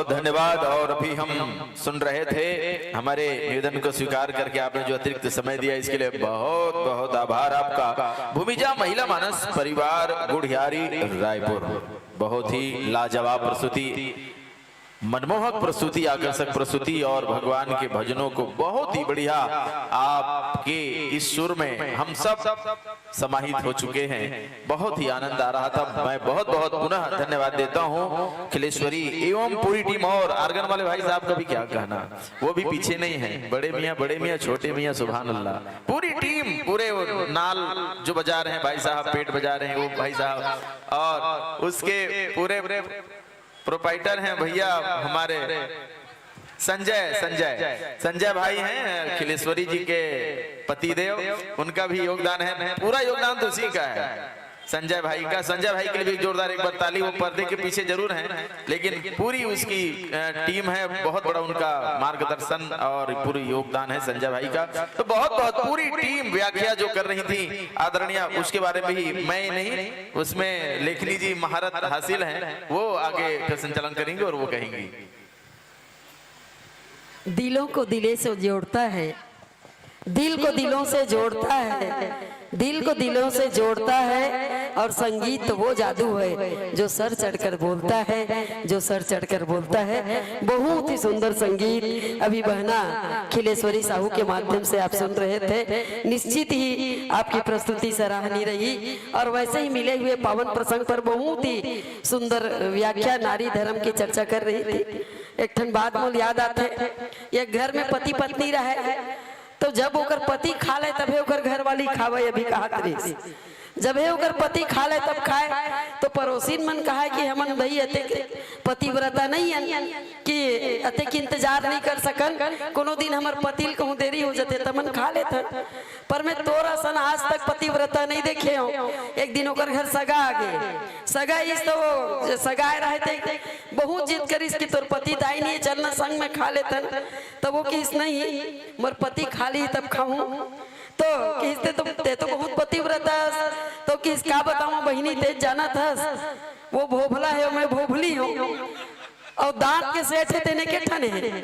[SPEAKER 4] बहुत धन्यवाद। और अभी हम सुन रहे थे, हमारे निवेदन को स्वीकार करके आपने जो अतिरिक्त समय दिया इसके लिए बहुत बहुत आभार आपका। भूमिजा महिला मानस परिवार गुढ़ियारी रायपुर, बहुत ही लाजवाब प्रस्तुति, मनमोहक प्रस्तुति, आकर्षक प्रस्तुति और भगवान के भजनों को बहुत ही बढ़िया आपके इस सुर में हम सब समाहित हो चुके हैं। बहुत ही आनंद आ रहा था। मैं बहुत बहुत पुनः धन्यवाद देता हूं खिलेश्वरी एवं पूरी टीम। और आर्गन वाले भाई साहब का भी क्या कहना, वो भी पीछे नहीं है। बड़े मियाँ छोटे मियाँ, सुभान अल्लाह। पूरी टीम, पूरे नाल जो बजा रहे हैं भाई साहब, पेट बजा रहे हैं वो भाई साहब, और उसके पूरे प्रोपाइटर हैं भैया हमारे संजय भाई हैं, खिलेश्वरी जी के पतिदेव, उनका भी योगदान है। पूरा योगदान तो उसी का है, संजय भाई का। संजय भाई के लिए भी जोरदार एक बार ताली। वो पर्दे के पीछे जरूर हैं, लेकिन पूरी उसकी टीम है। बहुत बड़ा उनका मार्गदर्शन और पूरी योगदान है संजय भाई का। तो बहुत बहुत पूरी टीम व्याख्या जो कर रही थी आदरणीय, उसके बारे में ही मैं नहीं, उसमें लेखनी जी महारत हासिल है, वो आगे का संचालन करेंगे और वो कहेंगी।
[SPEAKER 1] दिलों को दिले से जोड़ता है, दिल को दिलों से जोड़ता है, दिल को दिलों से जोड़ता है। और संगीत वो जादू है जो सर चढ़कर बोलता है, जो सर चढ़कर बोलता है। बहुत ही सुंदर संगीत अभी बहना खिलेश्वरी साहू के माध्यम से आप सुन रहे थे। निश्चित ही आपकी प्रस्तुति सराहनीय रही। और वैसे ही मिले हुए पावन प्रसंग पर बहुत ही सुंदर व्याख्या नारी धर्म की चर्चा कर रही थी। एक ठन बात मोल याद आते, एक घर में पति पत्नी रहे, तो जब ओकर पति खा ले तभी ओकर घर वाली खावे। अभी कहा तरी जब है ओकर पति खा ले तब खाए, तो पड़ोसी मन कहा कि हमन भाई अते पतिव्रता नहीं है कि अते के इंतजार नहीं कर सकन, कोनो दिन हमार पति कहूँ देरी हो जाते तमन खा लेते। पर मैं तोरा सन आज तक पतिव्रता नहीं देखे हो। एक दिन ओकर घर सगा आ गए, सगा इस तो सगाए रहे थे, बहुत जिद करिस कि तोर पति दाई नहीं चलना संग में खा लेतन। तब वो किस नहीं, मोर पति खा ली तब खाऊं। तो किसते तो बहुत पतिव्रता, तो किस का बताऊं बहिनी तेज जाना था, वो भोभला है मैं भोभली हूँ, और दांत के सेठ है तेने के ठने है,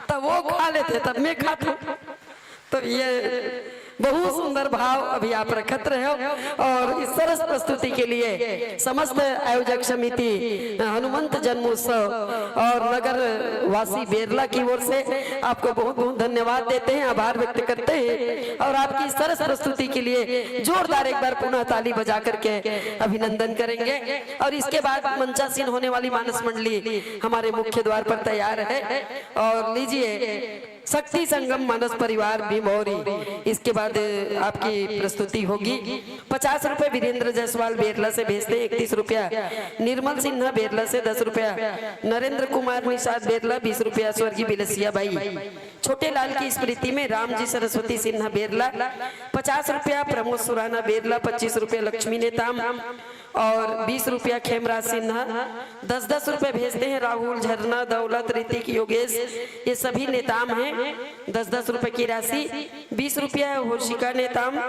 [SPEAKER 1] तब वो खा लेते तब मैं खाता। तो ये बहुत सुंदर भाव अभी आप रखत रहे हो। और इस सरस प्रस्तुति के लिए समस्त आयोजक समिति, हनुमंत जन्मोत्सव और नगर वासी बेरला की ओर से आपको बहुत बहुत धन्यवाद देते हैं, आभार व्यक्त करते हैं। और आपकी सरस प्रस्तुति के लिए जोरदार एक बार पुनः ताली बजा करके अभिनंदन करेंगे। और इसके बाद मंचासीन होने वाली मानस मंडली हमारे मुख्य द्वार पर तैयार है। और लीजिए शक्ति संगम मानस परिवार भीमौरी, इसके बाद आपकी प्रस्तुति होगी। 50 रुपए वीरेंद्र जायसवाल बेरला से भेजते हैं, 31 रुपया निर्मल सिन्हा बेरला से, 10 रुपया नरेंद्र कुमार निषाद बेरला, 20 रुपया स्वर्गीय बिलसिया बाई छोटे लाल की स्मृति में रामजी सरस्वती सिन्हा बेरला, 50 रुपया प्रमोद सुराना बेरला, 25 रुपया लक्ष्मी नेताम और 20 रुपया खेमराज सिन्हा, 10-10 रुपए भेजते हैं राहुल झरना दौलत ऋतिक योगेश, ये सभी नेताम हैं। 10-10 रुपए की राशि, 20 रुपया होशिका नेताम,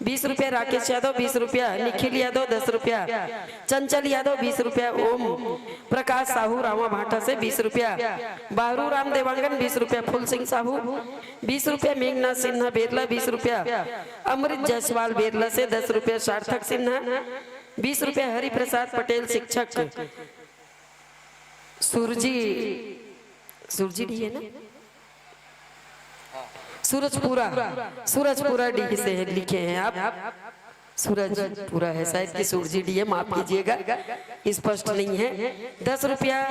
[SPEAKER 1] 20 रुपया राकेश यादव, 20 रुपया निखिल यादव, 10 रुपया चंचल यादव, 20 रुपया ओम प्रकाश साहू रामा भाटा से, 20 रुपया बाहरू राम देवांगन, 20 रुपया फूल सिंह साहू, 20 रुपया मेघनाथ सिन्हा बेरला, 20 रुपया अमृत जायसवाल बेरला से, 10 रुपया सार्थक सिन्हा, 20 रुपया हरि प्रसाद पटेल शिक्षक सूरजी डी है ना, सूरजपुरा डी से लिखे हैं आप, सूरजपुरा है शायद कि सूरजी डी है, माफ कीजिएगा स्पष्ट नहीं है। 10 रुपया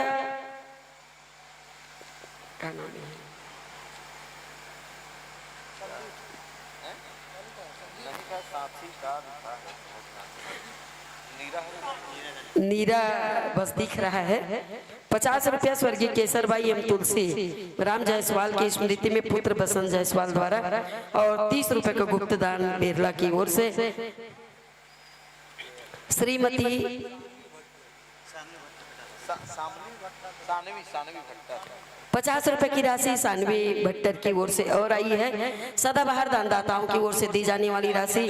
[SPEAKER 1] का नाम है नीरा बस दिख रहा है। 50 रुपया स्वर्गीय केसरबाई एम तुलसी राम जायसवाल की स्मृति में पुत्र बसंत जायसवाल द्वारा, और 30 रुपए का गुप्त दान बेरला की ओर से श्रीमती 50 रुपए की राशि सानवी भट्टर की ओर से और आई है। सदाबहार दानदाताओं की ओर से दी जाने वाली राशि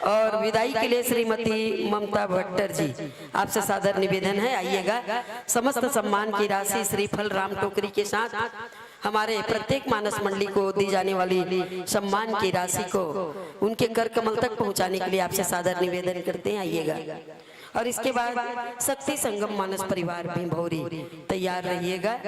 [SPEAKER 1] और विदाई के लिए श्रीमती ममता भट्टर जी, आपसे सादर निवेदन है, आइएगा। समस्त सम्मान की राशि श्रीफल राम टोकरी के साथ हमारे प्रत्येक मानस मंडली को दी जाने वाली सम्मान की राशि को उनके कर कमल तक पहुंचाने के लिए आपसे सादर निवेदन करते हैं, आइएगा। और इसके बाद शक्ति संगम मानस परिवार भी भौरी तैयार रहिएगा।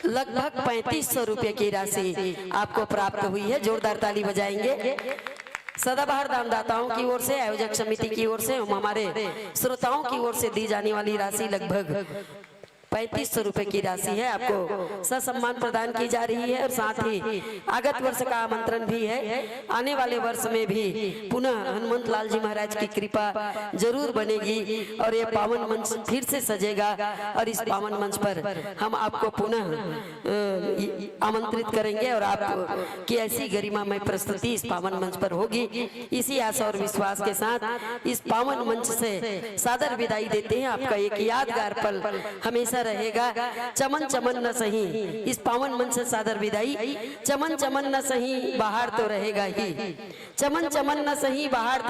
[SPEAKER 1] लगभग 3500 रुपए की राशि आपको प्राप्त हुई है, जोरदार ताली बजाएंगे। सदाबहार दानदाताओं की ओर से, आयोजक समिति की ओर से, हमारे श्रोताओं की ओर से दी जाने वाली राशि लगभग 3500 रुपए की राशि है, आपको ससम्मान प्रदान की जा रही है। और साथ ही आगत वर्ष का आमंत्रण भी है, आने वाले वर्ष में भी पुनः हनुमंत लाल जी महाराज की कृपा जरूर बनेगी और ये पावन मंच फिर से सजेगा और इस पावन मंच पर हम आपको पुनः आमंत्रित करेंगे और आप की ऐसी गरिमामय प्रस्तुति इस पावन मंच पर होगी। इसी आशा और विश्वास के साथ इस पावन मंच से सादर विदाई देते हैं। आपका एक यादगार पल हमेशा रहेगा। चमन चमन न सही, इस पावन मंच से सादर विदाई। चमन चमन न सही, बाहर तो रहेगा ही। चमन चमन न सही, बाहर